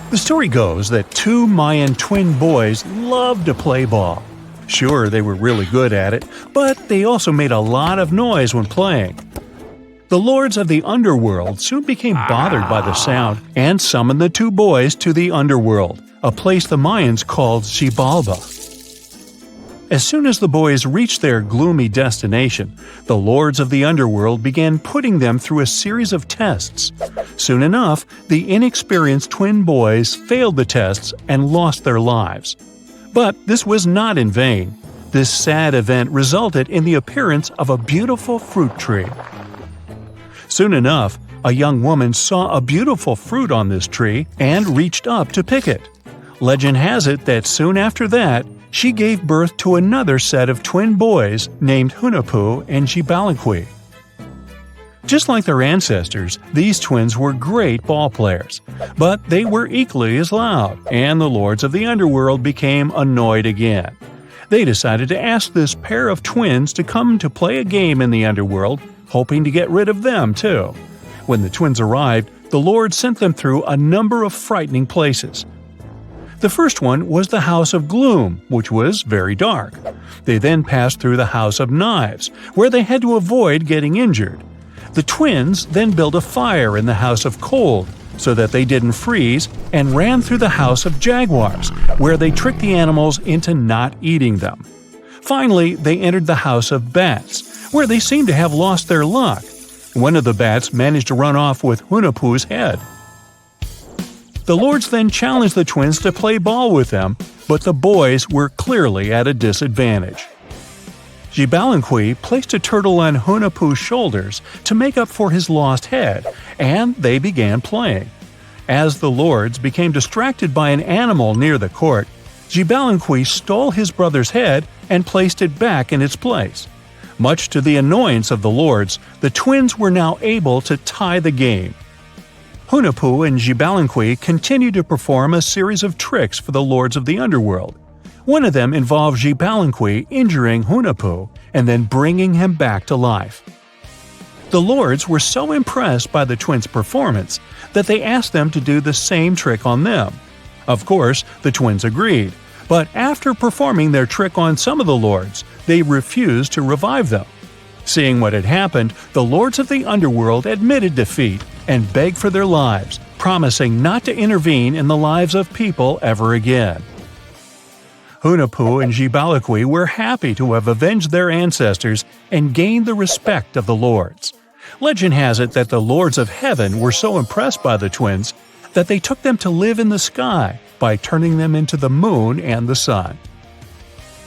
S2: The story goes that two Mayan twin boys loved to play ball. Sure, they were really good at it, but they also made a lot of noise when playing. The lords of the underworld soon became bothered by the sound and summoned the two boys to the underworld, a place the Mayans called Xibalba. As soon as the boys reached their gloomy destination, the lords of the underworld began putting them through a series of tests. Soon enough, the inexperienced twin boys failed the tests and lost their lives. But this was not in vain. This sad event resulted in the appearance of a beautiful fruit tree. Soon enough, a young woman saw a beautiful fruit on this tree and reached up to pick it. Legend has it that soon after that, she gave birth to another set of twin boys named Hunahpu and Xibalba. Just like their ancestors, these twins were great ball players, but they were equally as loud, and the lords of the underworld became annoyed again. They decided to ask this pair of twins to come to play a game in the underworld, hoping to get rid of them too. When the twins arrived, the lord sent them through a number of frightening places. The first one was the House of Gloom, which was very dark. They then passed through the House of Knives, where they had to avoid getting injured. The twins then built a fire in the House of Cold, so that they didn't freeze, and ran through the House of Jaguars, where they tricked the animals into not eating them. Finally, they entered the House of Bats, where they seemed to have lost their luck. One of the bats managed to run off with Hunahpu's head. The lords then challenged the twins to play ball with them, but the boys were clearly at a disadvantage. Xibalba placed a turtle on Hunahpu's shoulders to make up for his lost head, and they began playing. As the lords became distracted by an animal near the court, Xibalba stole his brother's head and placed it back in its place. Much to the annoyance of the lords, the twins were now able to tie the game. Hunahpu and Xibalba continued to perform a series of tricks for the lords of the underworld. One of them involved Xibalba injuring Hunahpu and then bringing him back to life. The lords were so impressed by the twins' performance that they asked them to do the same trick on them. Of course, the twins agreed, but after performing their trick on some of the lords, they refused to revive them. Seeing what had happened, the lords of the underworld admitted defeat and begged for their lives, promising not to intervene in the lives of people ever again. Hunahpu and Xibalba were happy to have avenged their ancestors and gained the respect of the lords. Legend has it that the lords of heaven were so impressed by the twins that they took them to live in the sky by turning them into the moon and the sun.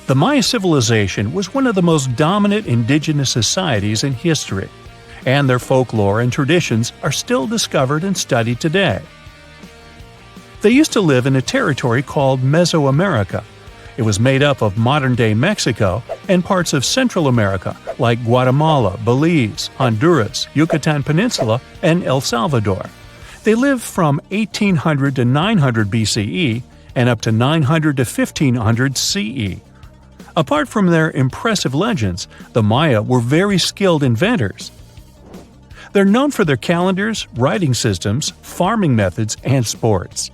S2: The Maya civilization was one of the most dominant indigenous societies in history, and their folklore and traditions are still discovered and studied today. They used to live in a territory called Mesoamerica. It was made up of modern-day Mexico and parts of Central America like Guatemala, Belize, Honduras, Yucatan Peninsula, and El Salvador. They lived from 1800 to 900 BCE and up to 900 to 1500 CE. Apart from their impressive legends, the Maya were very skilled inventors. They're known for their calendars, writing systems, farming methods, and sports.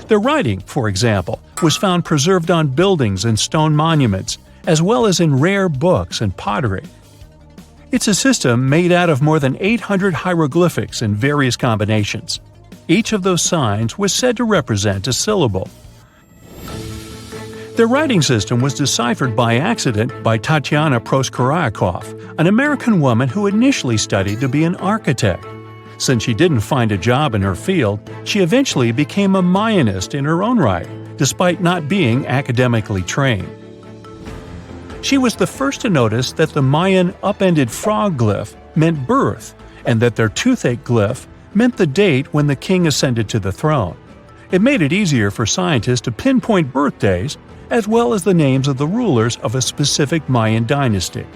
S2: Their writing, for example, was found preserved on buildings and stone monuments, as well as in rare books and pottery. It's a system made out of more than 800 hieroglyphics in various combinations. Each of those signs was said to represent a syllable. Their writing system was deciphered by accident by Tatiana Proskorakov, an American woman who initially studied to be an architect. Since she didn't find a job in her field, she eventually became a Mayanist in her own right, despite not being academically trained. She was the first to notice that the Mayan upended frog glyph meant birth, and that their toothache glyph meant the date when the king ascended to the throne. It made it easier for scientists to pinpoint birthdays, as well as the names of the rulers of a specific Mayan dynasty.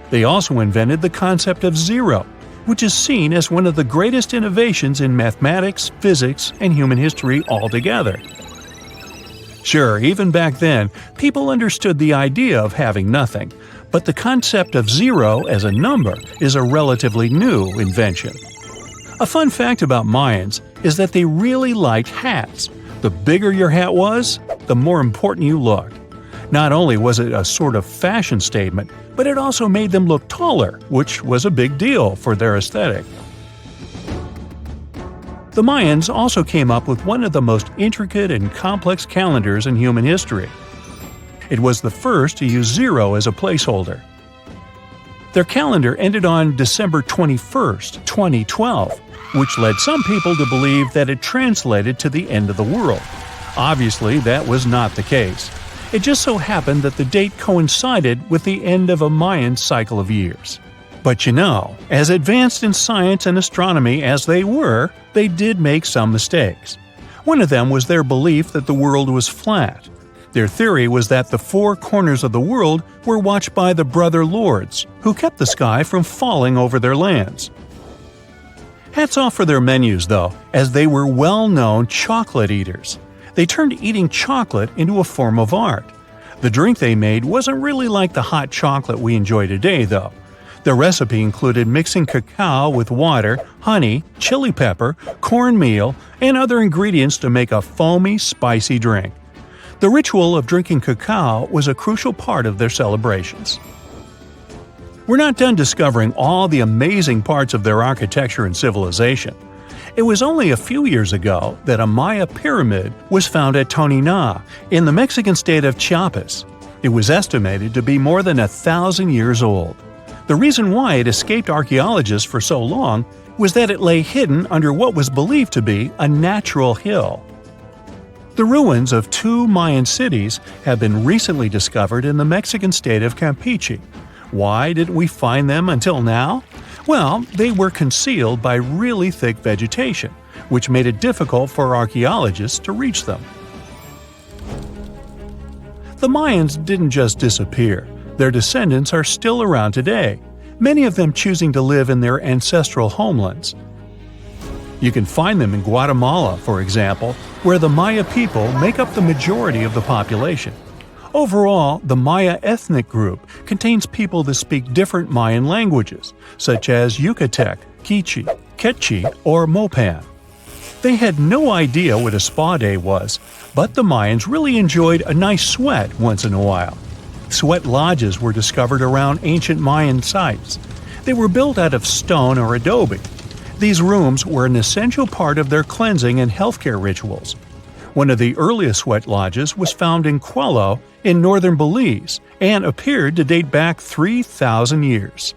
S2: They also invented the concept of zero, which is seen as one of the greatest innovations in mathematics, physics, and human history altogether. Sure, even back then, people understood the idea of having nothing, but the concept of zero as a number is a relatively new invention. A fun fact about Mayans is that they really liked hats. The bigger your hat was, the more important you looked. Not only was it a sort of fashion statement, but it also made them look taller, which was a big deal for their aesthetic. The Mayans also came up with one of the most intricate and complex calendars in human history. It was the first to use 0 as a placeholder. Their calendar ended on December 21st, 2012, which led some people to believe that it translated to the end of the world. Obviously, that was not the case. It just so happened that the date coincided with the end of a Mayan cycle of years. But you know, as advanced in science and astronomy as they were, they did make some mistakes. One of them was their belief that the world was flat. Their theory was that the 4 corners of the world were watched by the Brother Lords, who kept the sky from falling over their lands. Hats off for their menus, though, as they were well-known chocolate eaters. They turned eating chocolate into a form of art. The drink they made wasn't really like the hot chocolate we enjoy today, though. The recipe included mixing cacao with water, honey, chili pepper, cornmeal, and other ingredients to make a foamy, spicy drink. The ritual of drinking cacao was a crucial part of their celebrations. We're not done discovering all the amazing parts of their architecture and civilization. It was only a few years ago that a Maya pyramid was found at Tonina, in the Mexican state of Chiapas. It was estimated to be more than 1,000 years old. The reason why it escaped archaeologists for so long was that it lay hidden under what was believed to be a natural hill. The ruins of 2 Mayan cities have been recently discovered in the Mexican state of Campeche. Why didn't we find them until now? Well, they were concealed by really thick vegetation, which made it difficult for archaeologists to reach them. The Mayans didn't just disappear. Their descendants are still around today, many of them choosing to live in their ancestral homelands. You can find them in Guatemala, for example, where the Maya people make up the majority of the population. Overall, the Maya ethnic group contains people that speak different Mayan languages, such as Yucatec, Quiche, Quechua, or Mopan. They had no idea what a spa day was, but the Mayans really enjoyed a nice sweat once in a while. Sweat lodges were discovered around ancient Mayan sites. They were built out of stone or adobe. These rooms were an essential part of their cleansing and healthcare rituals. One of the earliest sweat lodges was found in Quello in northern Belize and appeared to date back 3,000 years.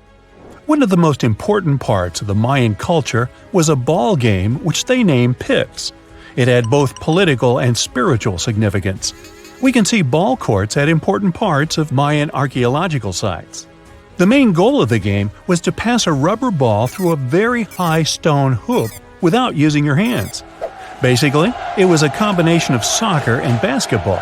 S2: One of the most important parts of the Mayan culture was a ball game which they named Pix. It had both political and spiritual significance. We can see ball courts at important parts of Mayan archaeological sites. The main goal of the game was to pass a rubber ball through a very high stone hoop without using your hands. Basically, it was a combination of soccer and basketball.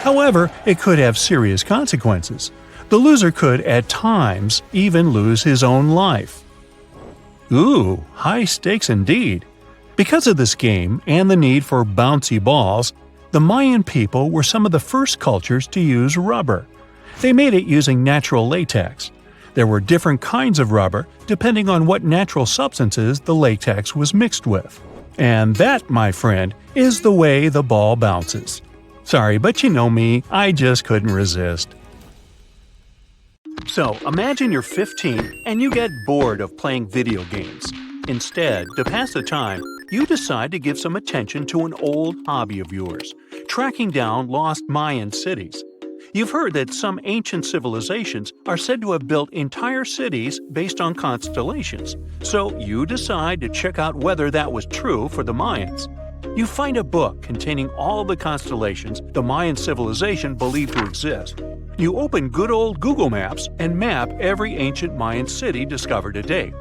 S2: However, it could have serious consequences. The loser could, at times, even lose his own life. Ooh, high stakes indeed. Because of this game and the need for bouncy balls, the Mayan people were some of the first cultures to use rubber. They made it using natural latex. There were different kinds of rubber depending on what natural substances the latex was mixed with. And that, my friend, is the way the ball bounces. Sorry, but you know me, I just couldn't resist. So, imagine you're 15 and you get bored of playing video games. Instead, to pass the time, you decide to give some attention to an old hobby of yours, tracking down lost Mayan cities. You've heard that some ancient civilizations are said to have built entire cities based on constellations, so you decide to check out whether that was true for the Mayans. You find a book containing all the constellations the Mayan civilization believed to exist. You open good old Google Maps and map every ancient Mayan city discovered to date.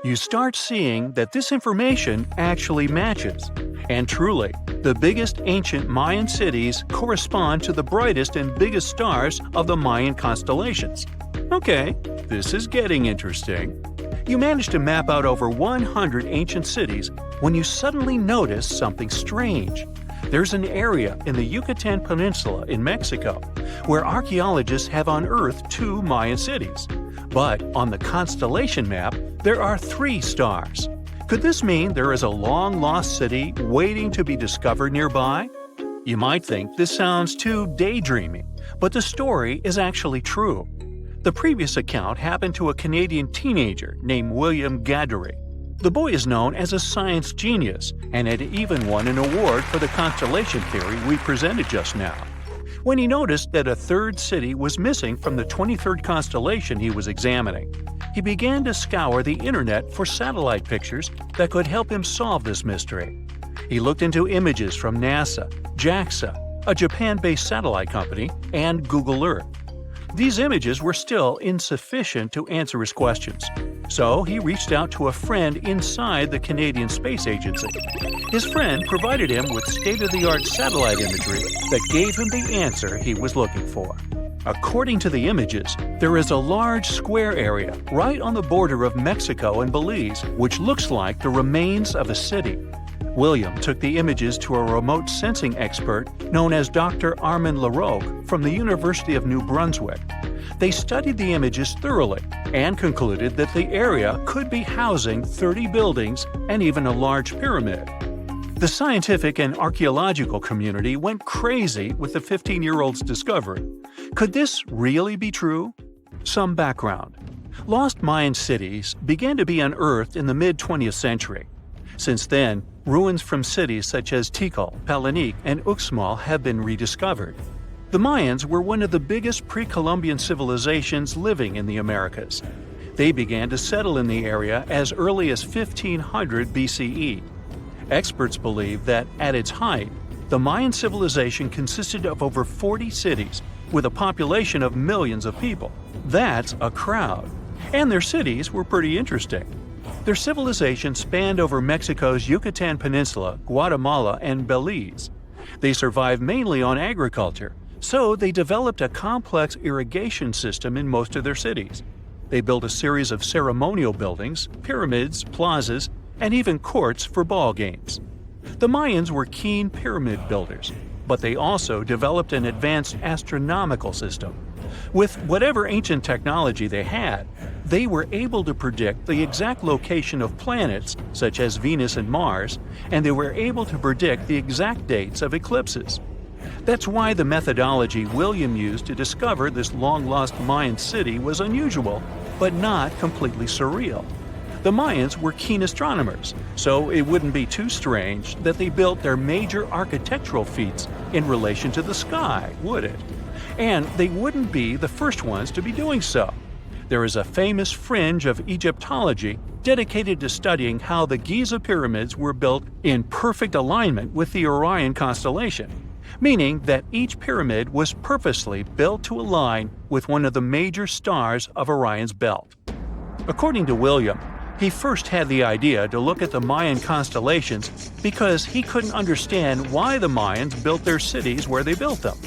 S2: You start seeing that this information actually matches. And truly, the biggest ancient Mayan cities correspond to the brightest and biggest stars of the Mayan constellations. Okay, this is getting interesting. You manage to map out over 100 ancient cities when you suddenly notice something strange. There's an area in the Yucatan Peninsula in Mexico where archaeologists have unearthed 2 Mayan cities. But on the constellation map, there are 3 stars. Could this mean there is a long-lost city waiting to be discovered nearby? You might think this sounds too daydreaming, but the story is actually true. The previous account happened to a Canadian teenager named William Gaddery. The boy is known as a science genius and had even won an award for the constellation theory we presented just now. When he noticed that a third city was missing from the 23rd constellation he was examining, he began to scour the internet for satellite pictures that could help him solve this mystery. He looked into images from NASA, JAXA, a Japan-based satellite company, and Google Earth. These images were still insufficient to answer his questions, so he reached out to a friend inside the Canadian Space Agency. His friend provided him with state-of-the-art satellite imagery that gave him the answer he was looking for. According to the images, there is a large square area right on the border of Mexico and Belize, which looks like the remains of a city. William took the images to a remote sensing expert known as Dr. Armand Laroque from the University of New Brunswick. They studied the images thoroughly and concluded that the area could be housing 30 buildings and even a large pyramid. The scientific and archaeological community went crazy with the 15-year-old's discovery. Could this really be true? Some background. Lost Mayan cities began to be unearthed in the mid-20th century. Since then, ruins from cities such as Tikal, Palenque, and Uxmal have been rediscovered. The Mayans were one of the biggest pre-Columbian civilizations living in the Americas. They began to settle in the area as early as 1500 BCE. Experts believe that, at its height, the Mayan civilization consisted of over 40 cities with a population of millions of people. That's a crowd. And their cities were pretty interesting. Their civilization spanned over Mexico's Yucatan Peninsula, Guatemala, and Belize. They survived mainly on agriculture, so they developed a complex irrigation system in most of their cities. They built a series of ceremonial buildings, pyramids, plazas, and even courts for ball games. The Mayans were keen pyramid builders, but they also developed an advanced astronomical system. With whatever ancient technology they had, they were able to predict the exact location of planets, such as Venus and Mars, and they were able to predict the exact dates of eclipses. That's why the methodology William used to discover this long-lost Mayan city was unusual, but not completely surreal. The Mayans were keen astronomers, so it wouldn't be too strange that they built their major architectural feats in relation to the sky, would it? And they wouldn't be the first ones to be doing so. There is a famous fringe of Egyptology dedicated to studying how the Giza pyramids were built in perfect alignment with the Orion constellation, meaning that each pyramid was purposely built to align with one of the major stars of Orion's belt. According to William, he first had the idea to look at the Mayan constellations because he couldn't understand why the Mayans built their cities where they built them.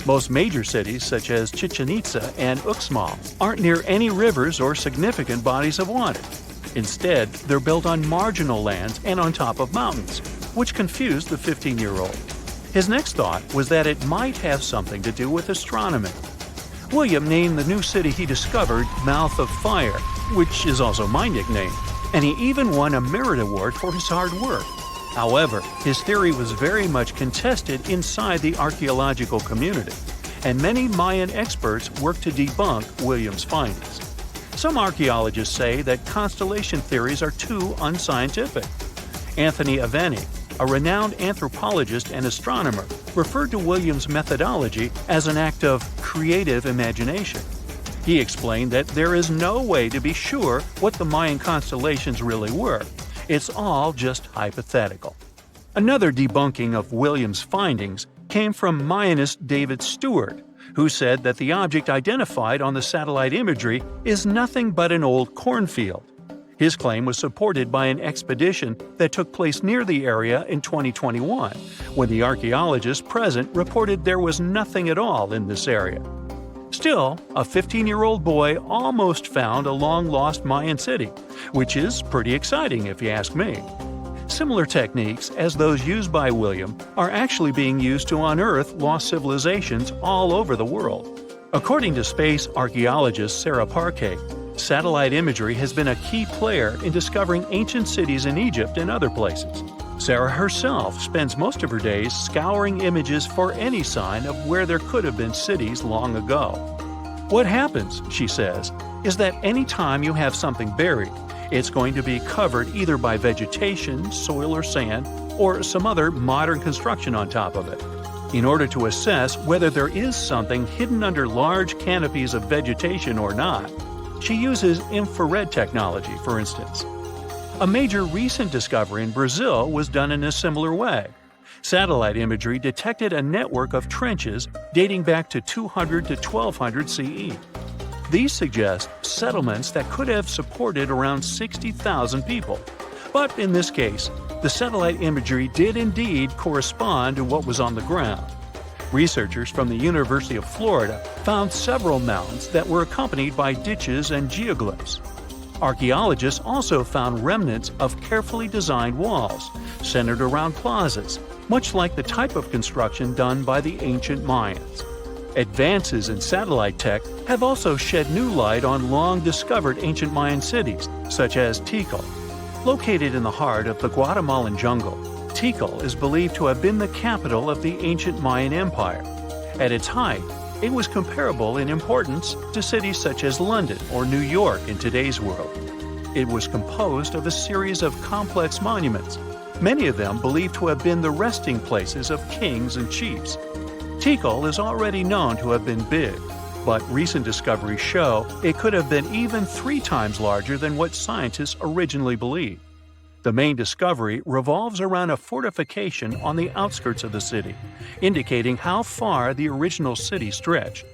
S2: Most major cities, such as Chichen Itza and Uxmal, aren't near any rivers or significant bodies of water. Instead, they're built on marginal lands and on top of mountains, which confused the 15-year-old. His next thought was that it might have something to do with astronomy. William named the new city he discovered Mouth of Fire, which is also my nickname, and he even won a merit award for his hard work. However, his theory was very much contested inside the archaeological community, and many Mayan experts worked to debunk William's findings. Some archaeologists say that constellation theories are too unscientific. Anthony Aveni, a renowned anthropologist and astronomer, referred to William's methodology as an act of creative imagination. He explained that there is no way to be sure what the Mayan constellations really were. It's all just hypothetical. Another debunking of William's findings came from Mayanist David Stewart, who said that the object identified on the satellite imagery is nothing but an old cornfield. His claim was supported by an expedition that took place near the area in 2021, when the archaeologists present reported there was nothing at all in this area. Still, a 15-year-old boy almost found a long-lost Mayan city, which is pretty exciting if you ask me. Similar techniques as those used by William are actually being used to unearth lost civilizations all over the world. According to space archaeologist Sarah Parquet, satellite imagery has been a key player in discovering ancient cities in Egypt and other places. Sarah herself spends most of her days scouring images for any sign of where there could have been cities long ago. What happens, she says, is that any time you have something buried, it's going to be covered either by vegetation, soil or sand, or some other modern construction on top of it. In order to assess whether there is something hidden under large canopies of vegetation or not, she uses infrared technology, for instance. A major recent discovery in Brazil was done in a similar way. Satellite imagery detected a network of trenches dating back to 200 to 1200 CE. These suggest settlements that could have supported around 60,000 people. But in this case, the satellite imagery did indeed correspond to what was on the ground. Researchers from the University of Florida found several mounds that were accompanied by ditches and geoglyphs. Archaeologists also found remnants of carefully designed walls, centered around plazas, much like the type of construction done by the ancient Mayans. Advances in satellite tech have also shed new light on long-discovered ancient Mayan cities, such as Tikal. Located in the heart of the Guatemalan jungle, Tikal is believed to have been the capital of the ancient Mayan Empire. At its height, it was comparable in importance to cities such as London or New York in today's world. It was composed of a series of complex monuments, many of them believed to have been the resting places of kings and chiefs. Tikal is already known to have been big, but recent discoveries show it could have been even 3 times larger than what scientists originally believed. The main discovery revolves around a fortification on the outskirts of the city, indicating how far the original city stretched.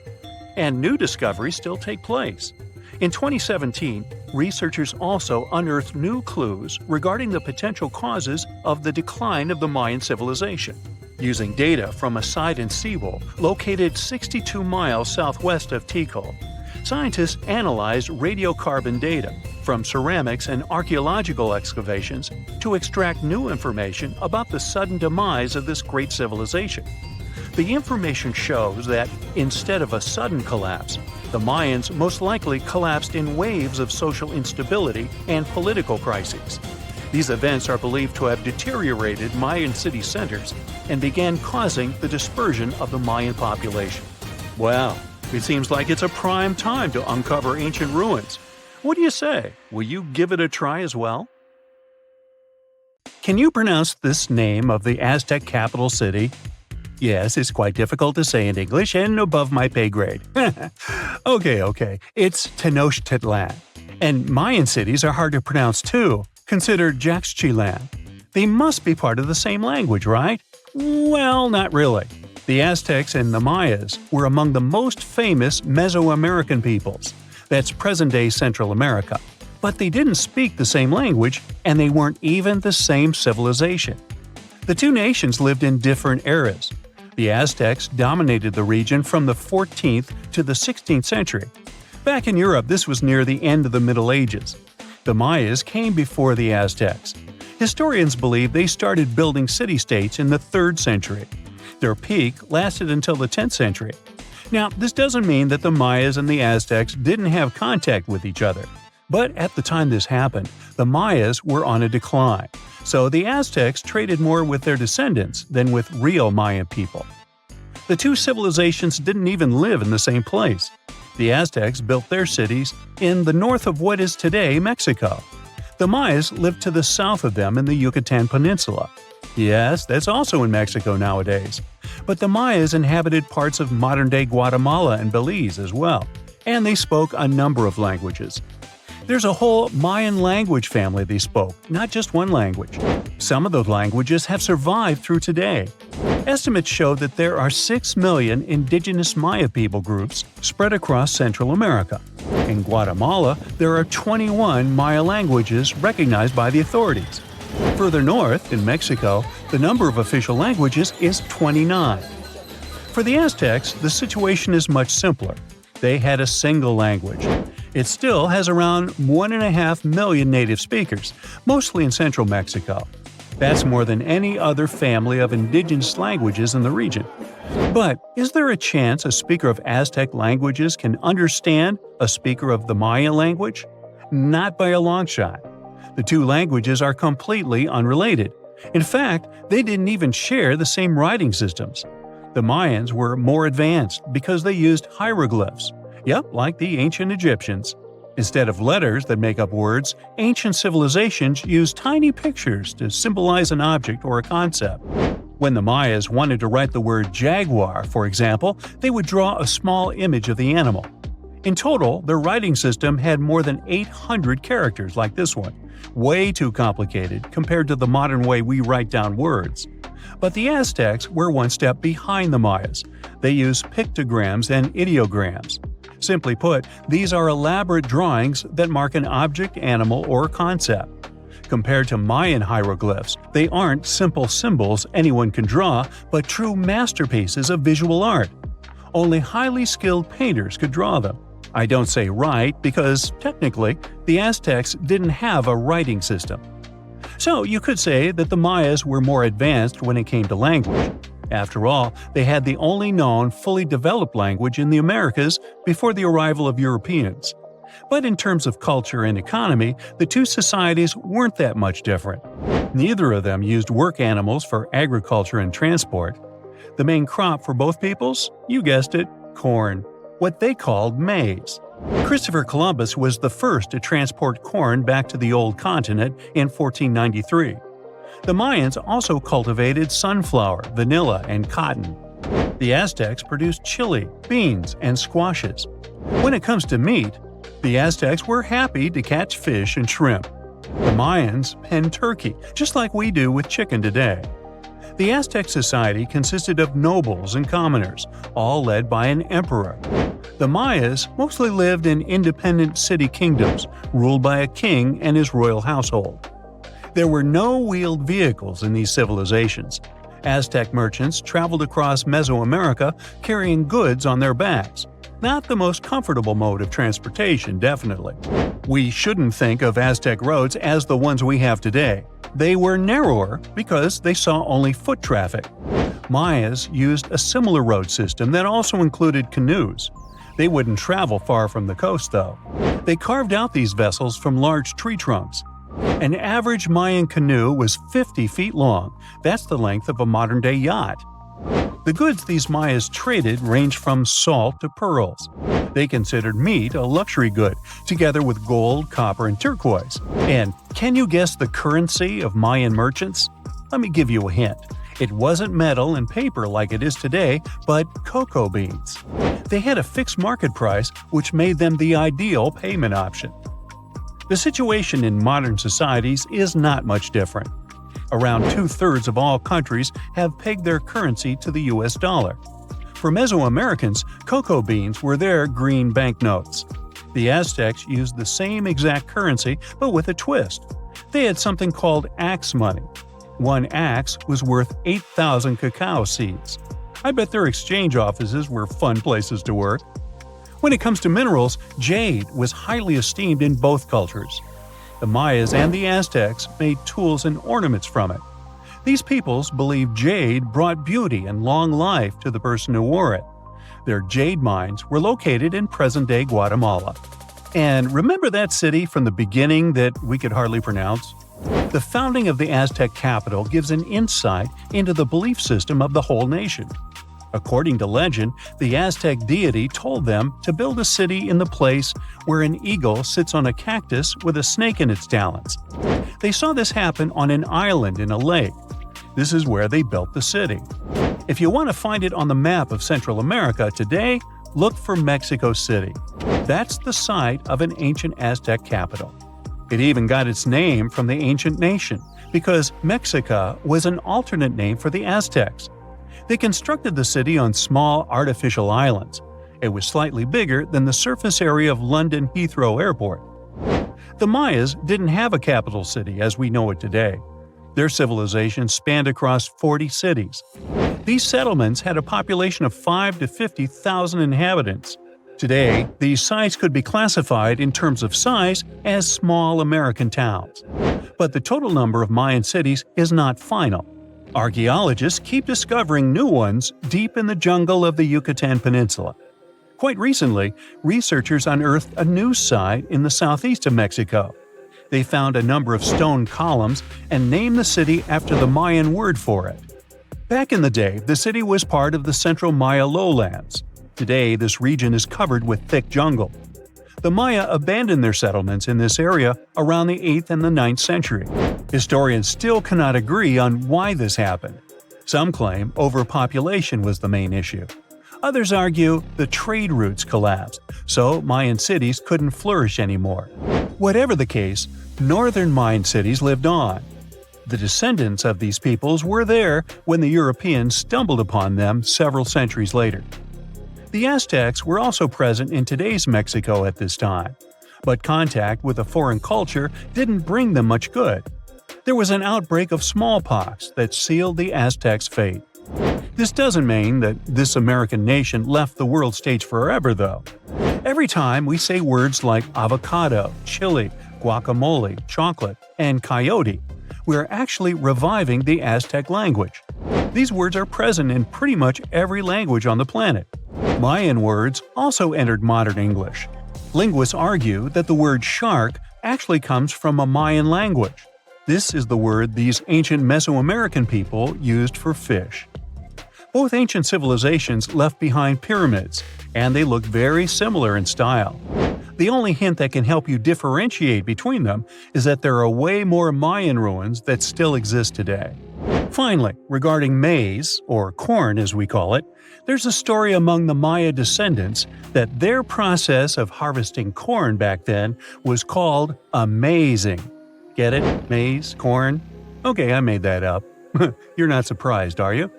S2: And new discoveries still take place. In 2017, researchers also unearthed new clues regarding the potential causes of the decline of the Mayan civilization. Using data from a site in Cebu, located 62 miles southwest of Tikal, scientists analyzed radiocarbon data from ceramics and archaeological excavations to extract new information about the sudden demise of this great civilization. The information shows that, instead of a sudden collapse, the Mayans most likely collapsed in waves of social instability and political crises. These events are believed to have deteriorated Mayan city centers and began causing the dispersion of the Mayan population. Well, it seems like it's a prime time to uncover ancient ruins. What do you say? Will you give it a try as well? Can you pronounce this name of the Aztec capital city? Yes, it's quite difficult to say in English and above my pay grade. Okay. It's Tenochtitlan. And Mayan cities are hard to pronounce too. Consider Jaxchilan. They must be part of the same language, right? Well, not really. The Aztecs and the Mayas were among the most famous Mesoamerican peoples. That's present-day Central America. But they didn't speak the same language, and they weren't even the same civilization. The two nations lived in different eras. The Aztecs dominated the region from the 14th to the 16th century. Back in Europe, this was near the end of the Middle Ages. The Mayas came before the Aztecs. Historians believe they started building city-states in the 3rd century. Their peak lasted until the 10th century. Now, this doesn't mean that the Mayas and the Aztecs didn't have contact with each other. But at the time this happened, the Mayas were on a decline, so the Aztecs traded more with their descendants than with real Mayan people. The two civilizations didn't even live in the same place. The Aztecs built their cities in the north of what is today Mexico. The Mayas lived to the south of them in the Yucatan Peninsula. Yes, that's also in Mexico nowadays. But the Mayas inhabited parts of modern-day Guatemala and Belize as well, and they spoke a number of languages. There's a whole Mayan language family they spoke, not just one language. Some of those languages have survived through today. Estimates show that there are 6 million indigenous Maya people groups spread across Central America. In Guatemala, there are 21 Maya languages recognized by the authorities. Further north, in Mexico, the number of official languages is 29. For the Aztecs, the situation is much simpler. They had a single language. It still has around 1.5 million native speakers, mostly in central Mexico. That's more than any other family of indigenous languages in the region. But is there a chance a speaker of Aztec languages can understand a speaker of the Maya language? Not by a long shot. The two languages are completely unrelated. In fact, they didn't even share the same writing systems. The Mayans were more advanced because they used hieroglyphs. Yep, like the ancient Egyptians. Instead of letters that make up words, ancient civilizations used tiny pictures to symbolize an object or a concept. When the Mayas wanted to write the word jaguar, for example, they would draw a small image of the animal. In total, their writing system had more than 800 characters like this one. Way too complicated compared to the modern way we write down words. But the Aztecs were one step behind the Mayas. They used pictograms and ideograms. Simply put, these are elaborate drawings that mark an object, animal, or concept. Compared to Mayan hieroglyphs, they aren't simple symbols anyone can draw, but true masterpieces of visual art. Only highly skilled painters could draw them. I don't say write because, technically, the Aztecs didn't have a writing system. So you could say that the Mayas were more advanced when it came to language. After all, they had the only known fully developed language in the Americas before the arrival of Europeans. But in terms of culture and economy, the two societies weren't that much different. Neither of them used work animals for agriculture and transport. The main crop for both peoples? You guessed it, corn. What they called maize. Christopher Columbus was the first to transport corn back to the old continent in 1493. The Mayans also cultivated sunflower, vanilla, and cotton. The Aztecs produced chili, beans, and squashes. When it comes to meat, the Aztecs were happy to catch fish and shrimp. The Mayans penned turkey, just like we do with chicken today. The Aztec society consisted of nobles and commoners, all led by an emperor. The Mayas mostly lived in independent city kingdoms, ruled by a king and his royal household. There were no wheeled vehicles in these civilizations. Aztec merchants traveled across Mesoamerica carrying goods on their backs. Not the most comfortable mode of transportation, definitely. We shouldn't think of Aztec roads as the ones we have today. They were narrower because they saw only foot traffic. Mayas used a similar road system that also included canoes. They wouldn't travel far from the coast, though. They carved out these vessels from large tree trunks. An average Mayan canoe was 50 feet long. That's the length of a modern-day yacht. The goods these Mayas traded ranged from salt to pearls. They considered meat a luxury good, together with gold, copper, and turquoise. And can you guess the currency of Mayan merchants? Let me give you a hint. It wasn't metal and paper like it is today, but cocoa beans. They had a fixed market price, which made them the ideal payment option. The situation in modern societies is not much different. Around 2/3 of all countries have pegged their currency to the US dollar. For Mesoamericans, cocoa beans were their green banknotes. The Aztecs used the same exact currency, but with a twist. They had something called axe money. One axe was worth 8,000 cacao seeds. I bet their exchange offices were fun places to work. When it comes to minerals, jade was highly esteemed in both cultures. The Mayas and the Aztecs made tools and ornaments from it. These peoples believed jade brought beauty and long life to the person who wore it. Their jade mines were located in present-day Guatemala. And remember that city from the beginning that we could hardly pronounce? The founding of the Aztec capital gives an insight into the belief system of the whole nation. According to legend, the Aztec deity told them to build a city in the place where an eagle sits on a cactus with a snake in its talons. They saw this happen on an island in a lake. This is where they built the city. If you want to find it on the map of Central America today, look for Mexico City. That's the site of an ancient Aztec capital. It even got its name from the ancient nation, because Mexica was an alternate name for the Aztecs. They constructed the city on small artificial islands. It was slightly bigger than the surface area of London Heathrow Airport. The Mayas didn't have a capital city as we know it today. Their civilization spanned across 40 cities. These settlements had a population of 5 to 50,000 inhabitants. Today, these sites could be classified in terms of size as small American towns. But the total number of Mayan cities is not final. Archaeologists keep discovering new ones deep in the jungle of the Yucatan Peninsula. Quite recently, researchers unearthed a new site in the southeast of Mexico. They found a number of stone columns and named the city after the Mayan word for it. Back in the day, the city was part of the central Maya lowlands. Today, this region is covered with thick jungle. The Maya abandoned their settlements in this area around the 8th and the 9th century. Historians still cannot agree on why this happened. Some claim overpopulation was the main issue. Others argue the trade routes collapsed, so Mayan cities couldn't flourish anymore. Whatever the case, northern Mayan cities lived on. The descendants of these peoples were there when the Europeans stumbled upon them several centuries later. The Aztecs were also present in today's Mexico at this time, but contact with a foreign culture didn't bring them much good. There was an outbreak of smallpox that sealed the Aztecs' fate. This doesn't mean that this American nation left the world stage forever, though. Every time we say words like avocado, chili, guacamole, chocolate, and coyote, we are actually reviving the Aztec language. These words are present in pretty much every language on the planet. Mayan words also entered modern English. Linguists argue that the word shark actually comes from a Mayan language. This is the word these ancient Mesoamerican people used for fish. Both ancient civilizations left behind pyramids, and they look very similar in style. The only hint that can help you differentiate between them is that there are way more Mayan ruins that still exist today. Finally, regarding maize, or corn as we call it, there's a story among the Maya descendants that their process of harvesting corn back then was called amazing. Get it? Maize, corn? Okay, I made that up. You're not surprised, are you?